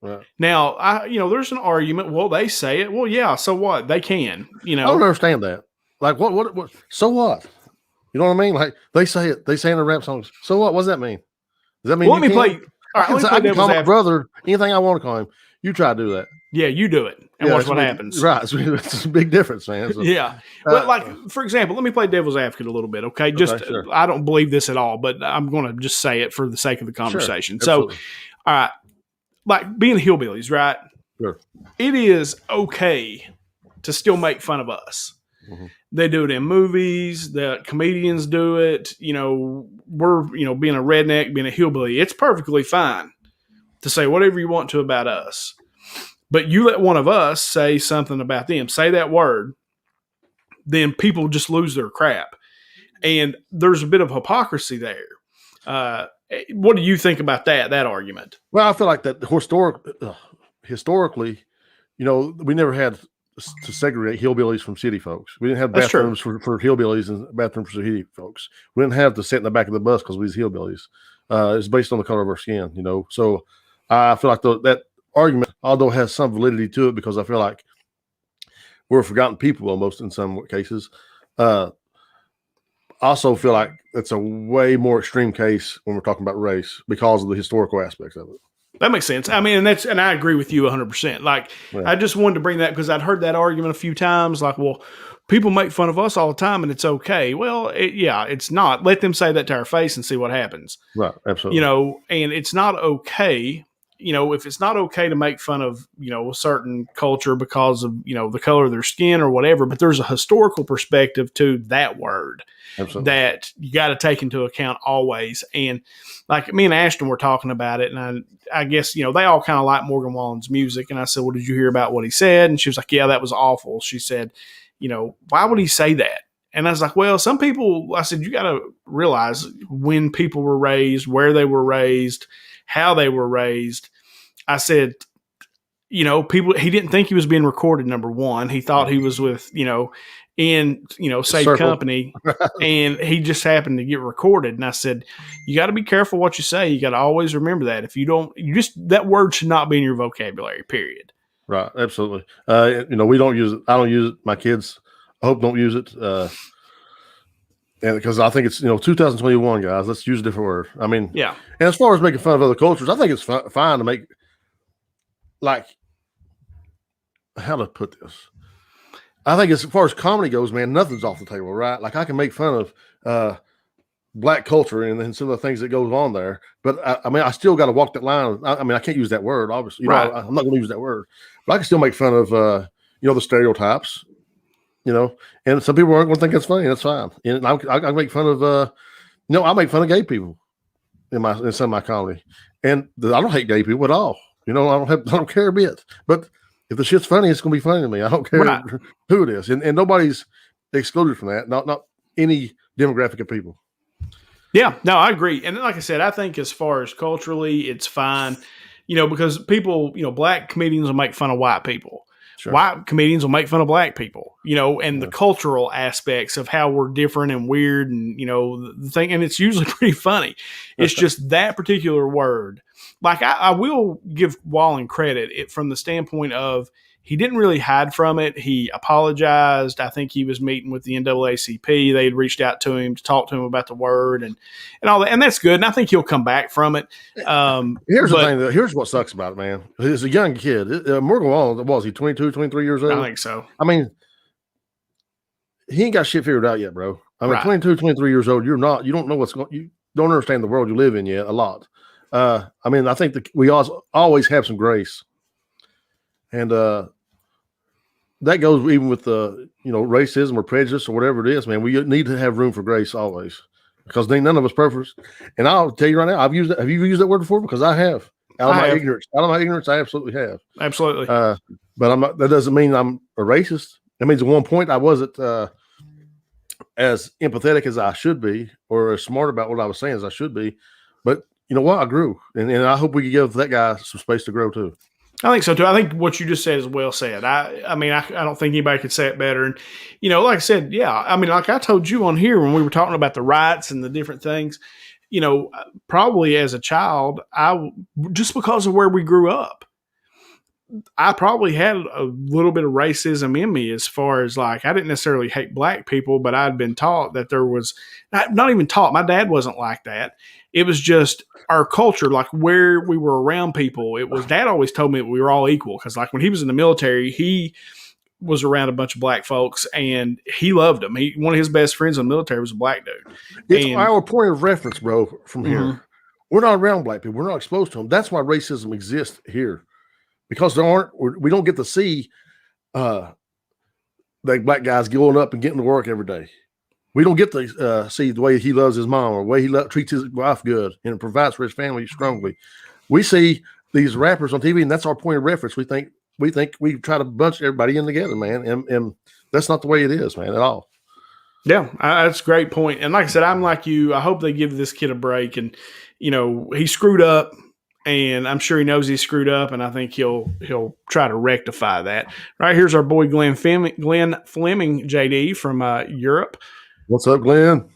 B: Right.
A: Now, there's an argument. Well, they say it. Well, yeah. So what? They can.
B: I don't understand that. Like, what? So what? You know what I mean? Like they say it. They say in the rap songs. So what? What does that mean? Does that mean?
A: Well, let me play. All right,
B: I can call my brother anything I want to call him. You try to do that.
A: Yeah, you do it and watch what happens.
B: Right. It's a big difference, man. So,
A: yeah. But like, for example, let me play devil's advocate a little bit. Okay. Sure. I don't believe this at all, but I'm going to just say it for the sake of the conversation. Sure, so, all right. Like being hillbillies, right?
B: Sure.
A: It is okay to still make fun of us. Mm-hmm. They do it in movies. The comedians do it. We're, being a redneck, being a hillbilly. It's perfectly fine to say whatever you want to about us. But you let one of us say something about them, say that word, then people just lose their crap. And there's a bit of hypocrisy there. What do you think about that argument?
B: Well, I feel like that historically, we never had to segregate hillbillies from city folks. We didn't have bathrooms for hillbillies and bathrooms for city folks. We didn't have to sit in the back of the bus because we was hillbillies. It's based on the color of our skin, So I feel like that argument, although has some validity to it, because I feel like we're forgotten people almost in some cases. Also feel like it's a way more extreme case when we're talking about race because of the historical aspects of it.
A: That makes sense. I mean, and I agree with you 100%. Like, yeah. I just wanted to bring that because I'd heard that argument a few times. Like, well, people make fun of us all the time and it's okay. Well, it's not. Let them say that to our face and see what happens.
B: Right. Absolutely.
A: And it's not okay. If it's not okay to make fun of, a certain culture because of, the color of their skin or whatever, but there's a historical perspective to that word. Absolutely. That you got to take into account always. And like me and Ashton were talking about it, and I guess, they all kind of like Morgan Wallen's music. And I said, well, did you hear about what he said? And she was like, yeah, that was awful. She said, why would he say that? And I was like, well, some people, I said, you got to realize when people were raised, where they were raised, how they were raised. I said, people, he didn't think he was being recorded. Number one, he thought he was with, in, safe company, and he just happened to get recorded. And I said, you got to be careful what you say. You got to always remember that. If you don't, that word should not be in your vocabulary, period.
B: Right. Absolutely. We don't use it. I don't use it. My kids, I hope don't use it. And because I think it's 2021, guys. Let's use a different word. I mean,
A: yeah.
B: And as far as making fun of other cultures, I think it's fine to make, like, how to put this. I think as far as comedy goes, man, nothing's off the table, right? Like I can make fun of black culture and some of the things that goes on there, but I still got to walk that line. I can't use that word, obviously.
A: Right.
B: I'm not going to use that word, but I can still make fun of the stereotypes. And some people aren't going to think that's funny. That's fine. And I make fun of, I make fun of gay people in some of my comedy, and I don't hate gay people at all. I don't care a bit. But if the shit's funny, it's going to be funny to me. I don't care who it is, and nobody's excluded from that. Not any demographic of people.
A: Yeah, no, I agree. And like I said, I think as far as culturally, it's fine. Because people, black comedians will make fun of white people. Sure. White comedians will make fun of black people, and the cultural aspects of how we're different and weird and, the thing. And it's usually pretty funny. It's just that particular word. Like I will give Wallen credit from the standpoint of he didn't really hide from it. He apologized. I think he was meeting with the NAACP. They had reached out to him to talk to him about the word and all that. And that's good. And I think he'll come back from it.
B: Here's the thing. Here's what sucks about it, man. He's a young kid. Morgan Wallen, was he 22, 23 years old?
A: I think so.
B: I mean, he ain't got shit figured out yet, bro. I mean, 22, 23 years old, you don't know what's going, you don't understand the world you live in yet a lot. I think that we always have some grace. And, that goes even with the, racism or prejudice or whatever it is, man. We need to have room for grace always, because none of us perfect. And I'll tell you right now, I've used that. Have you used that word before? Because I have. Out of my ignorance, I absolutely have.
A: Absolutely.
B: But I'm not. That doesn't mean I'm a racist. That means at one point I wasn't as empathetic as I should be, or as smart about what I was saying as I should be. But you know what? I grew, and I hope we can give that guy some space to grow too.
A: I think so too. I think what you just said is well said. I mean, I don't think anybody could say it better. And like I said, yeah. I mean, like I told you on here when we were talking about the rights and the different things. Probably as a child, just because of where we grew up, I probably had a little bit of racism in me as far as like I didn't necessarily hate black people, but I'd been taught that there was not even taught. My dad wasn't like that. It was just our culture, like where we were around people. It was dad always told me that we were all equal because like when he was in the military, he was around a bunch of black folks and he loved them. One of his best friends in the military was a black dude.
B: It's our point of reference, bro, from here. We're not around black people. We're not exposed to them. That's why racism exists here. Because we don't get to see like black guys going up and getting to work every day. We don't get to see the way he loves his mom or the way he treats his wife good and provides for his family strongly. We see these rappers on TV, and that's our point of reference. We think we try to bunch everybody in together, man, and that's not the way it is, man, at all.
A: Yeah, that's a great point. And like I said, I'm like you. I hope they give this kid a break. And he screwed up. And I'm sure he knows he screwed up, and I think he'll try to rectify that. Right, here's our boy Glenn Fleming, J.D. from Europe.
B: What's up, Glenn?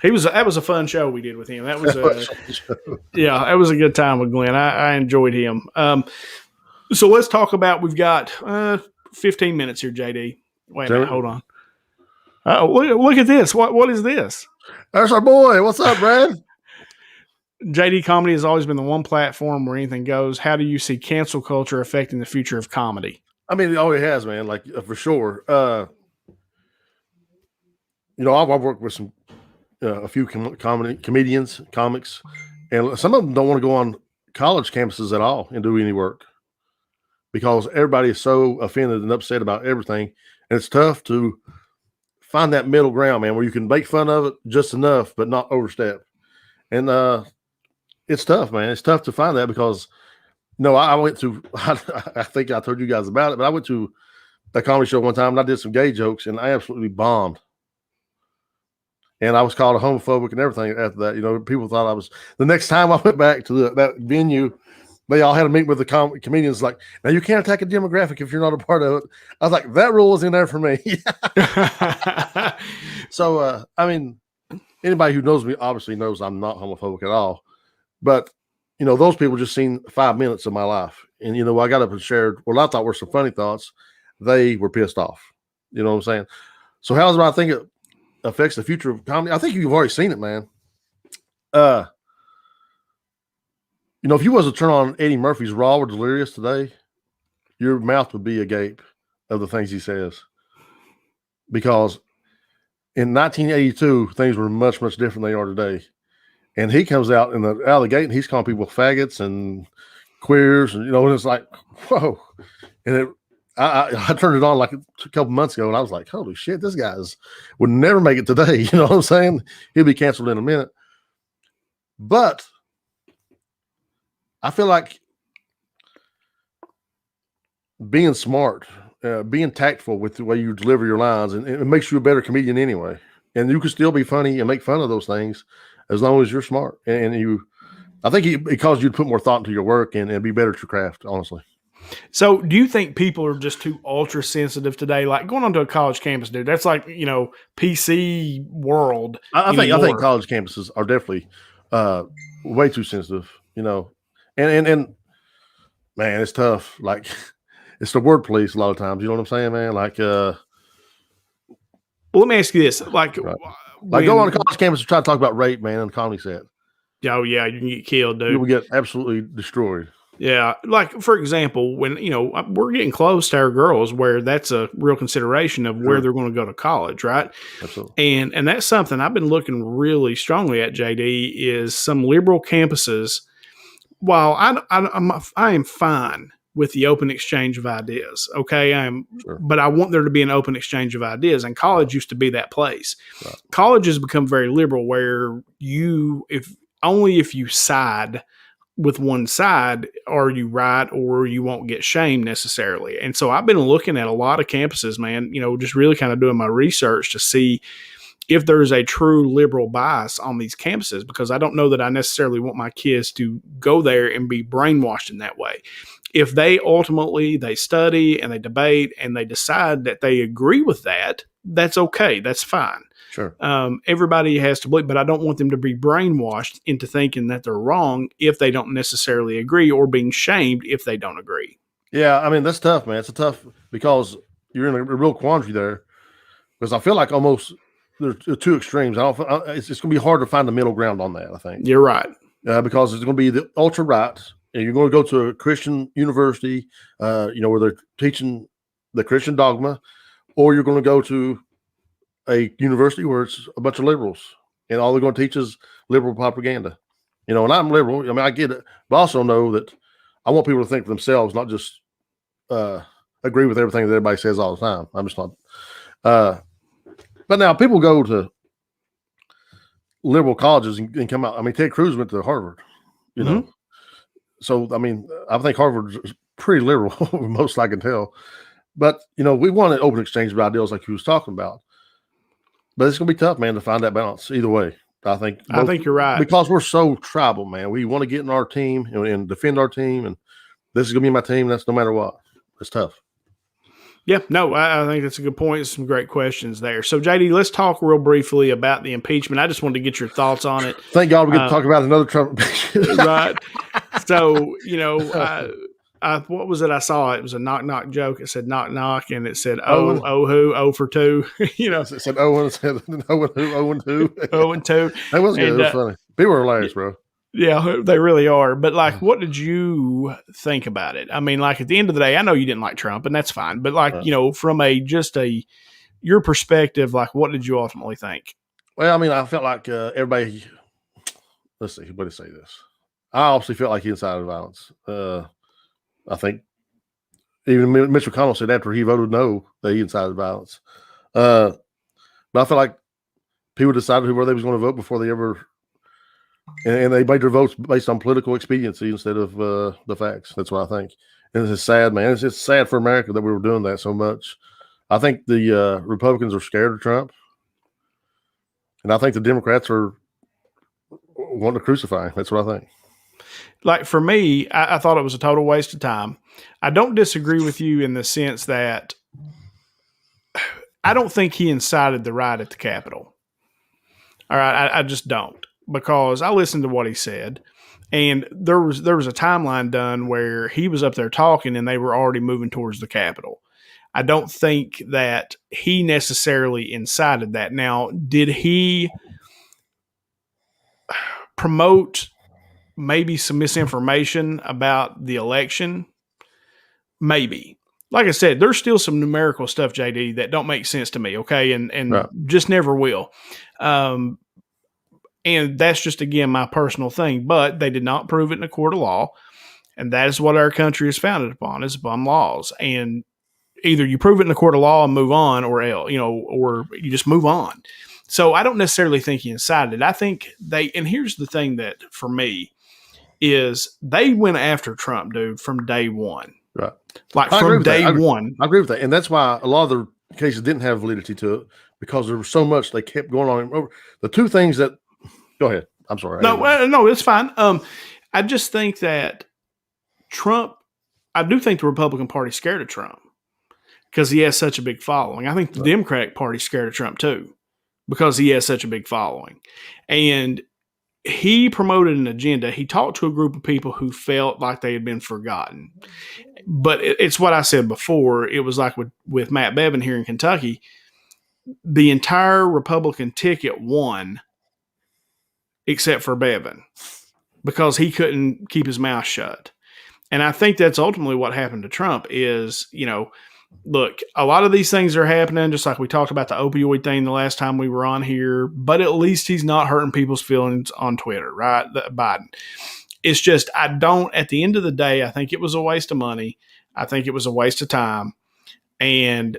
A: That was a fun show we did with him. That was that was a good time with Glenn. I enjoyed him. So let's talk about. We've got 15 minutes here, J.D. Wait a minute, hold on. Look at this. What is this?
B: That's our boy. What's up, Brad?
A: JD Comedy has always been the one platform where anything goes. How do you see cancel culture affecting the future of comedy?
B: I mean, it always has, man. Like for sure. I've worked with a few comedians, comics, and some of them don't want to go on college campuses at all and do any work because everybody is so offended and upset about everything, and it's tough to find that middle ground, man, where you can make fun of it just enough but not overstep. And it's tough, man. It's tough to find that because, I went to, I think I told you guys about it, but I went to a comedy show one time and I did some gay jokes and I absolutely bombed. And I was called a homophobic and everything after that. People thought I was, the next time I went back to that venue, they all had to meet with the comedians like, now you can't attack a demographic if you're not a part of it. I was like, that rule is in there for me. So, I mean, anybody who knows me obviously knows I'm not homophobic at all. But, those people just seen 5 minutes of my life. And, I got up and shared what I thought were some funny thoughts. They were pissed off. You know what I'm saying? So how does I think it affects the future of comedy? I think you've already seen it, man. If you was to turn on Eddie Murphy's Raw or Delirious today, your mouth would be agape of the things he says. Because in 1982, things were much, much different than they are today. And he comes out out of the gate and he's calling people faggots and queers. And, and it's like, whoa. And I turned it on like a couple months ago and I was like, holy shit, this guy would never make it today. You know what I'm saying? He'll be canceled in a minute. But I feel like being smart, being tactful with the way you deliver your lines, and it makes you a better comedian anyway. And you can still be funny and make fun of those things as long as you're smart. And I think it caused you to put more thought into your work and be better at your craft, honestly.
A: So do you think people are just too ultra sensitive today? Like going onto a college campus, dude, that's like, PC world.
B: I think college campuses are definitely way too sensitive, and man, it's tough. Like it's the word police a lot of times. You know what I'm saying, man? Like, well,
A: let me ask you this. Like,
B: right. Go on a college campus and try to talk about rape, man, on the comedy set.
A: Oh yeah, you can get killed, dude.
B: You will get absolutely destroyed.
A: Yeah, like for example, when we're getting close to our girls, where that's a real consideration of where they're going to go to college, right?
B: Absolutely.
A: And that's something I've been looking really strongly at. JD is some liberal campuses. While I am fine with the open exchange of ideas, okay, but I want there to be an open exchange of ideas, and college used to be that place.
B: Right.
A: College has become very liberal, where if you side with one side, are you right, or you won't get shamed necessarily. And so I've been looking at a lot of campuses, man, just really kind of doing my research to see if there's a true liberal bias on these campuses, because I don't know that I necessarily want my kids to go there and be brainwashed in that way. if they ultimately they study and they debate and they decide that they agree with that, that's okay. That's fine.
B: Sure.
A: Everybody has to believe, but I don't want them to be brainwashed into thinking that they're wrong if they don't necessarily agree, or being shamed if they don't agree.
B: Yeah, I mean, that's tough, man. It's a tough, because you're in a real quandary there, because I feel like almost there's two extremes. It's going to be hard to find the middle ground on that, I think.
A: You're right.
B: Because it's going to be the ultra right, and you're going to go to a Christian university, where they're teaching the Christian dogma, or you're going to go to a university where it's a bunch of liberals, and all they're going to teach is liberal propaganda. And I'm liberal. I mean, I get it, but I also know that I want people to think for themselves, not just agree with everything that everybody says all the time. I'm just not. But now people go to liberal colleges and come out. I mean, Ted Cruz went to Harvard, you know. So, I mean, I think Harvard is pretty liberal, most I can tell. But, we want an open exchange of ideas like he was talking about. But it's going to be tough, man, to find that balance either way. I think
A: you're right.
B: Because we're so tribal, man. We want to get in our team and defend our team. And this is going to be my team. That's no matter what. It's tough.
A: Yeah, no, I think that's a good point. Some great questions there. So, JD, let's talk real briefly about the impeachment. I just wanted to get your thoughts on it.
B: Thank God we get to talk about another Trump impeachment.
A: Right. So, what was it? I saw it was a knock joke. It said knock knock, and it said who for two.
B: It said and said who 2.
A: 2.
B: That was good. It was funny. People are hilarious, bro.
A: Yeah, they really are. But what did you think about it? I mean, at the end of the day, I know you didn't like Trump, and that's fine. But from your perspective, what did you ultimately think?
B: Well, I mean, I felt like everybody. Let's see, what to say this. I obviously felt like he incited violence. I think even Mitch McConnell said after he voted no that he incited violence. But I felt like people decided who they was going to vote before they ever, and they made their votes based on political expediency instead of the facts. That's what I think. And it's sad, man. It's sad for America that we were doing that so much. I think the Republicans are scared of Trump, and I think the Democrats are wanting to crucify him. That's what I think.
A: For me, I thought it was a total waste of time. I don't disagree with you in the sense that I don't think he incited the riot at the Capitol. All right, I just don't, because I listened to what he said, and there was a timeline done where he was up there talking, and they were already moving towards the Capitol. I don't think that he necessarily incited that. Now, did he promote maybe some misinformation about the election? Maybe. Like I said, there's still some numerical stuff, JD, that don't make sense to me, okay? And
B: right.
A: Just never will. And that's just, again, my personal thing. But they did not prove it in a court of law. And that is what our country is founded upon, is upon laws. And either you prove it in a court of law and move on, or you just move on. So I don't necessarily think he incited it. I think and here's the thing that, for me, is they went after Trump, dude, from day one.
B: Right.
A: From day one.
B: I agree with that. And that's why a lot of the cases didn't have validity to it, because there was so much they kept going on. The two things that – go ahead. I'm sorry.
A: No, it's fine. I just think that Trump – I do think the Republican Party's scared of Trump because he has such a big following. I think the Democratic Party's scared of Trump too because he has such a big following. And – he promoted an agenda. He talked to a group of people who felt like they had been forgotten. But it's what I said before. It was like with Matt Bevin here in Kentucky, the entire Republican ticket won except for Bevin because he couldn't keep his mouth shut. And I think that's ultimately what happened to Trump is, look, a lot of these things are happening, just like we talked about the opioid thing the last time we were on here, but at least he's not hurting people's feelings on Twitter, right? Biden. It's just, at the end of the day, I think it was a waste of money. I think it was a waste of time. And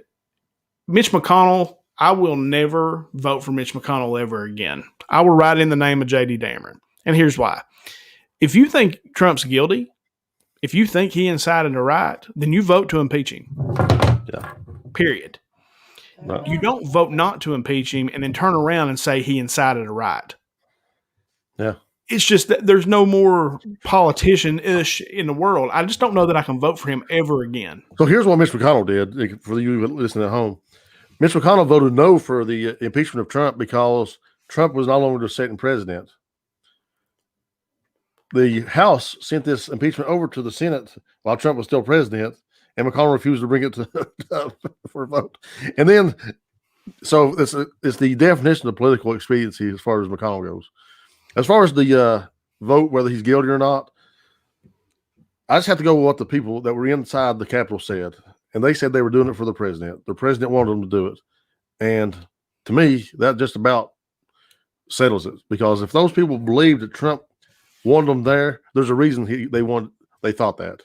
A: Mitch McConnell, I will never vote for Mitch McConnell ever again. I will write in the name of J.D. Dameron. And here's why. If you think Trump's guilty, if you think he incited a riot, then you vote to impeach him.
B: Yeah.
A: Period.
B: Right.
A: You don't vote not to impeach him and then turn around and say he incited a riot.
B: Yeah.
A: It's just that there's no more politician-ish in the world. I just don't know that I can vote for him ever again.
B: So here's what Mitch McConnell did for you listening at home. Mitch McConnell voted no for the impeachment of Trump because Trump was no longer the sitting president. The House sent this impeachment over to the Senate while Trump was still president, and McConnell refused to bring it for a vote. And then, so it's the definition of political expediency as far as McConnell goes. As far as the vote, whether he's guilty or not, I just have to go with what the people that were inside the Capitol said. And they said they were doing it for the president. The president wanted them to do it. And to me, that just about settles it. Because if those people believed that Trump wanted them there, there's a reason they thought that.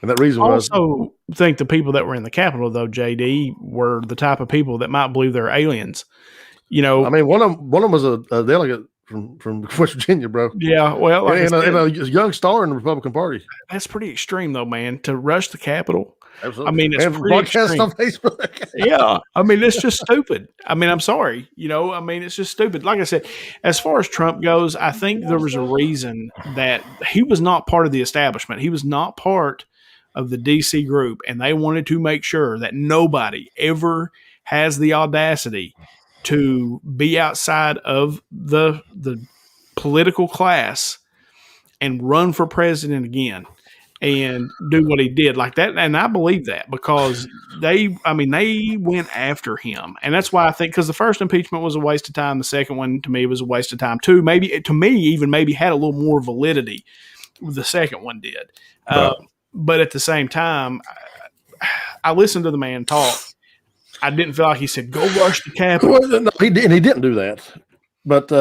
B: And that reason was.
A: I also think the people that were in the Capitol, though, JD, were the type of people that might believe they're aliens. You know,
B: I mean, one of them was a delegate from West Virginia, bro.
A: Yeah, well, like
B: and a young star in the Republican Party.
A: That's pretty extreme, though, man. To rush the Capitol.
B: Absolutely.
A: I mean, it's pretty extreme.
B: On Facebook.
A: Yeah, I mean, it's just stupid. I mean, I'm sorry. You know, I mean, it's just stupid. Like I said, as far as Trump goes, I think there was a reason that he was not part of the establishment. He was not part of the DC group, and they wanted to make sure that nobody ever has the audacity to be outside of the political class and run for president again and do what he did like that. And I believe that because they went after him. And that's why I think, because the first impeachment was a waste of time. The second one to me was a waste of time too. Maybe had a little more validity. The second one did. Right. But at the same time, I listened to the man talk. I didn't feel like he said, go rush the Capitol.
B: Well, no, he didn't do that. But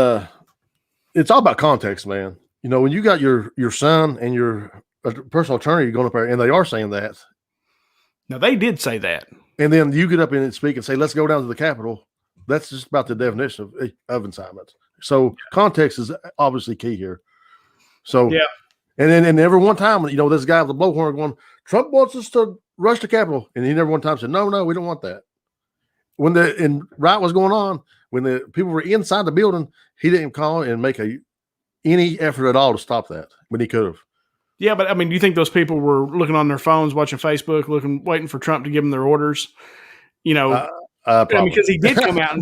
B: it's all about context, man. You know, when you got your son and your personal attorney going up there, and they are saying that.
A: Now, they did say that.
B: And then you get up and speak and say, let's go down to the Capitol. That's just about the definition of incitement. So context is obviously key here. So, yeah. And then every one time, you know, this guy with the blowhorn going, Trump wants us to rush the Capitol. And he never one time said, no, we don't want that. When the riot was going on, when the people were inside the building, he didn't call and make any effort at all to stop that when he could have.
A: Yeah, but I mean, do you think those people were looking on their phones, watching Facebook, waiting for Trump to give them their orders? You know, because he did come out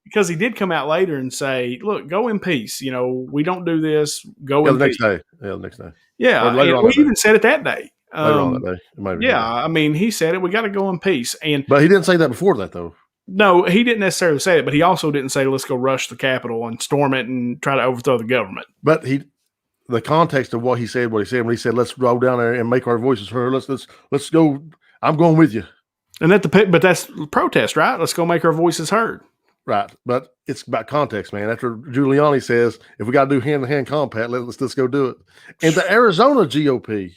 A: because he did come out later and say, "Look, go in peace. You know, we don't do this. Go in peace."
B: The next day.
A: Yeah, we even said it that day.
B: Later on that day.
A: I mean, he said it. We got to go in peace.
B: But he didn't say that before that, though.
A: No, he didn't necessarily say it, but he also didn't say, let's go rush the Capitol and storm it and try to overthrow the government.
B: But the context of what he said when he said, let's go down there and make our voices heard. Let's go. I'm going with you.
A: And but that's protest, right? Let's go make our voices heard.
B: Right. But it's about context, man. After Giuliani says, if we got to do hand-to-hand combat, let's go do it. And the Arizona GOP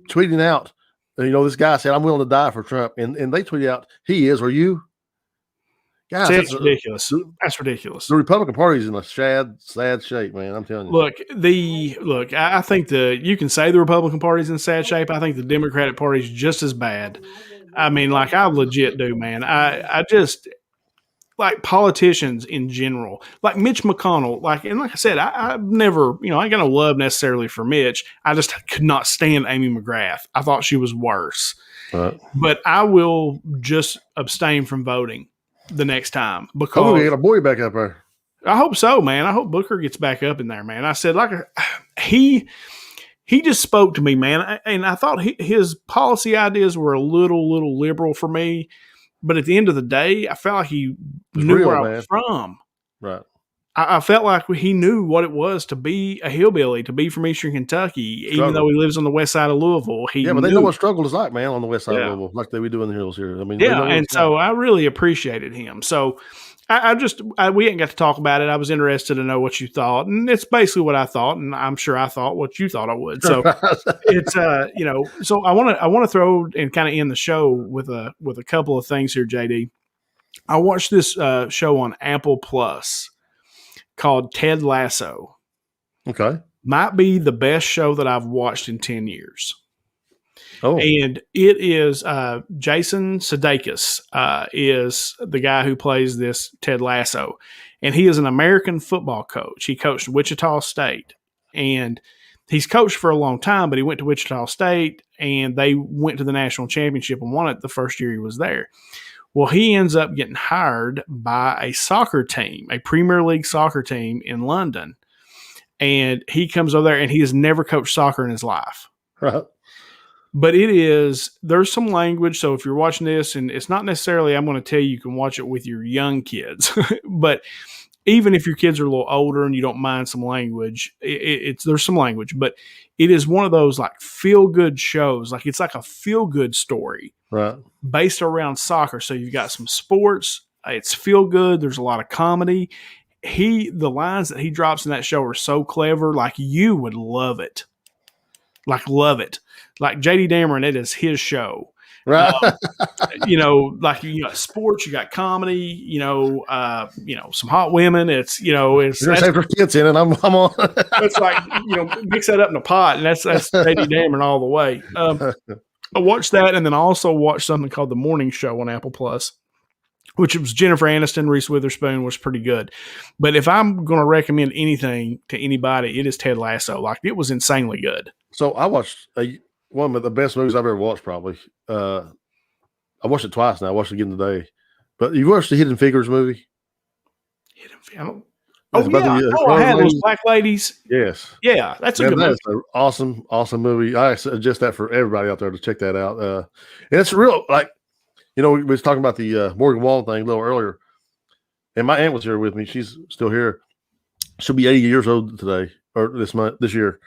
B: tweeting out, you know, this guy said, I'm willing to die for Trump. And they tweeted out, he is, are you?
A: Guys, that's ridiculous. That's ridiculous.
B: The Republican Party is in a sad shape, man. I'm telling you.
A: Look. I think you can say the Republican Party's in sad shape. I think the Democratic Party's just as bad. I mean, like, I legit do, man. I just like politicians in general, like Mitch McConnell. Like I said, I've never, you know, I ain't got no love necessarily for Mitch. I just could not stand Amy McGrath. I thought she was worse. But I will just abstain from voting the next time because
B: we got a boy back up there.
A: I hope so, man. I hope Booker gets back up in there, man. I said, he just spoke to me, man, and I thought his policy ideas were a little liberal for me, but at the end of the day, I felt like he knew where I was from.
B: Right.
A: I felt like he knew what it was to be a hillbilly, to be from Eastern Kentucky, even though he lives on the west side of Louisville.
B: But they know what struggle is like, man, on the west side of Louisville, like we do in the hills here. I mean,
A: so I really appreciated him. So we ain't got to talk about it. I was interested to know what you thought, and it's basically what I thought, and I'm sure I thought what you thought I would. So it's you know, so I want to throw and kind of end the show with a couple of things here, JD. I watched this show on Apple Plus called Ted Lasso.
B: Okay.
A: Might be the best show that I've watched in 10 years.
B: Oh,
A: And it is Jason Sudeikis is the guy who plays this Ted Lasso, and he is an American football coach. He coached Wichita State, and he's coached for a long time, but he went to Wichita State, and they went to the national championship and won it the first year he was there. Well, he ends up getting hired by a soccer team, a Premier League soccer team in London, and he comes over there, and he has never coached soccer in his life.
B: right.
A: But there's some language. So if you're watching this, and it's not necessarily, I'm going to tell you can watch it with your young kids, but even if your kids are a little older and you don't mind some language, there's some language, but it is one of those like feel good shows. Like it's like a feel good story
B: Right.
A: based around soccer. So you've got some sports. It's feel good. There's a lot of comedy. The lines that he drops in that show are so clever. Like you would love it. Like love it. Like J.D. Dameron, it is his show.
B: Right.
A: Sports, you got comedy, some hot women. It's
B: There's for kids in it. I'm on.
A: It's like, mix that up in a pot, and that's J.D. Dameron all the way. I watched that, and then I also watched something called The Morning Show on Apple Plus, which was Jennifer Aniston, Reese Witherspoon, was pretty good. But if I'm going to recommend anything to anybody, it is Ted Lasso. Like it was insanely good.
B: So I watched one of the best movies I've ever watched. Probably, I watched it twice now. I watched it again today. But you watched the Hidden Figures movie?
A: I had those black ladies.
B: Yes,
A: yeah, that's a good movie.
B: That's an awesome movie. I suggest that for everybody out there to check that out. And it's real, like we was talking about the Morgan Wallen thing a little earlier, and my aunt was here with me. She's still here. She'll be 80 years old today or this year.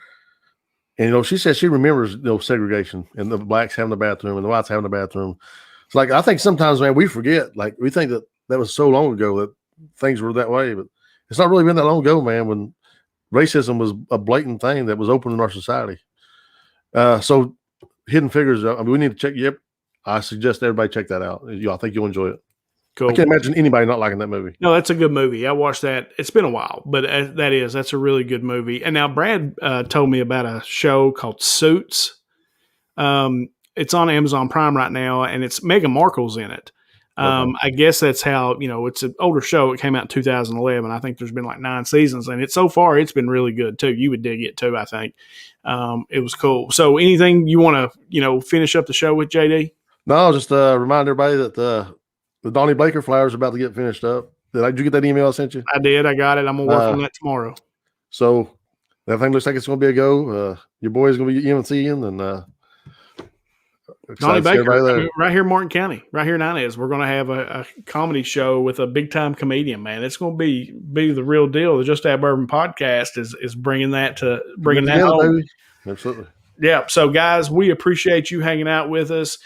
B: And she says she remembers segregation and the blacks having the bathroom and the whites having the bathroom. It's like I think sometimes, man, we forget. Like we think that was so long ago that things were that way, but it's not really been that long ago, man. When racism was a blatant thing that was open in our society. So Hidden Figures, we need to check. Yep, I suggest everybody check that out. I think you'll enjoy it. Cool. I can't imagine anybody not liking that movie.
A: No, that's a good movie. I watched that. It's been a while, but that's a really good movie. And now Brad told me about a show called Suits. It's on Amazon Prime right now, and it's Meghan Markle's in it. I guess that's how, it's an older show. It came out in 2011. I think there's been like 9 seasons, and so far it's been really good too. You would dig it too, I think. It was cool. So anything you want to, finish up the show with, JD?
B: No, just remind everybody that the Donnie Baker flowers are about to get finished up. Did you get that email I sent you?
A: I did. I got it. I'm going to work on that tomorrow.
B: So that thing looks like it's going to be a go. Your boy's going to be UNCing, and
A: Donnie Baker, right here in Martin County, right here in Inez. We're going to have a comedy show with a big-time comedian, man. It's going to be the real deal. The Just Add Bourbon podcast is bringing that home.
B: Baby. Absolutely.
A: Yeah. So, guys, we appreciate you hanging out with us.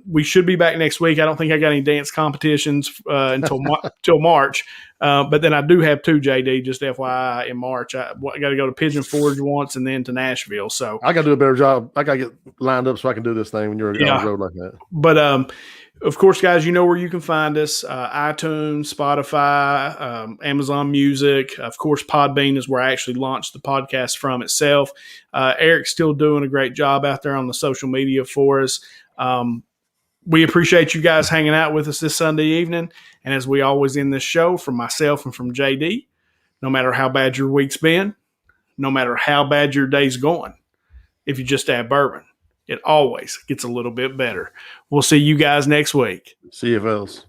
A: We should be back next week. I don't think I got any dance competitions until March, but then I do have 2, JD, just FYI, in March. I got to go to Pigeon Forge once and then to Nashville. So
B: I got to do a better job. I got to get lined up so I can do this thing when you're on the road like that.
A: But of course, guys, you know where you can find us: iTunes, Spotify, Amazon Music. Of course, Podbean is where I actually launched the podcast from itself. Eric's still doing a great job out there on the social media for us. We appreciate you guys hanging out with us this Sunday evening. And as we always end this show, from myself and from JD, no matter how bad your week's been, no matter how bad your day's going, if you just add bourbon, it always gets a little bit better. We'll see you guys next week.
B: See you, fellas.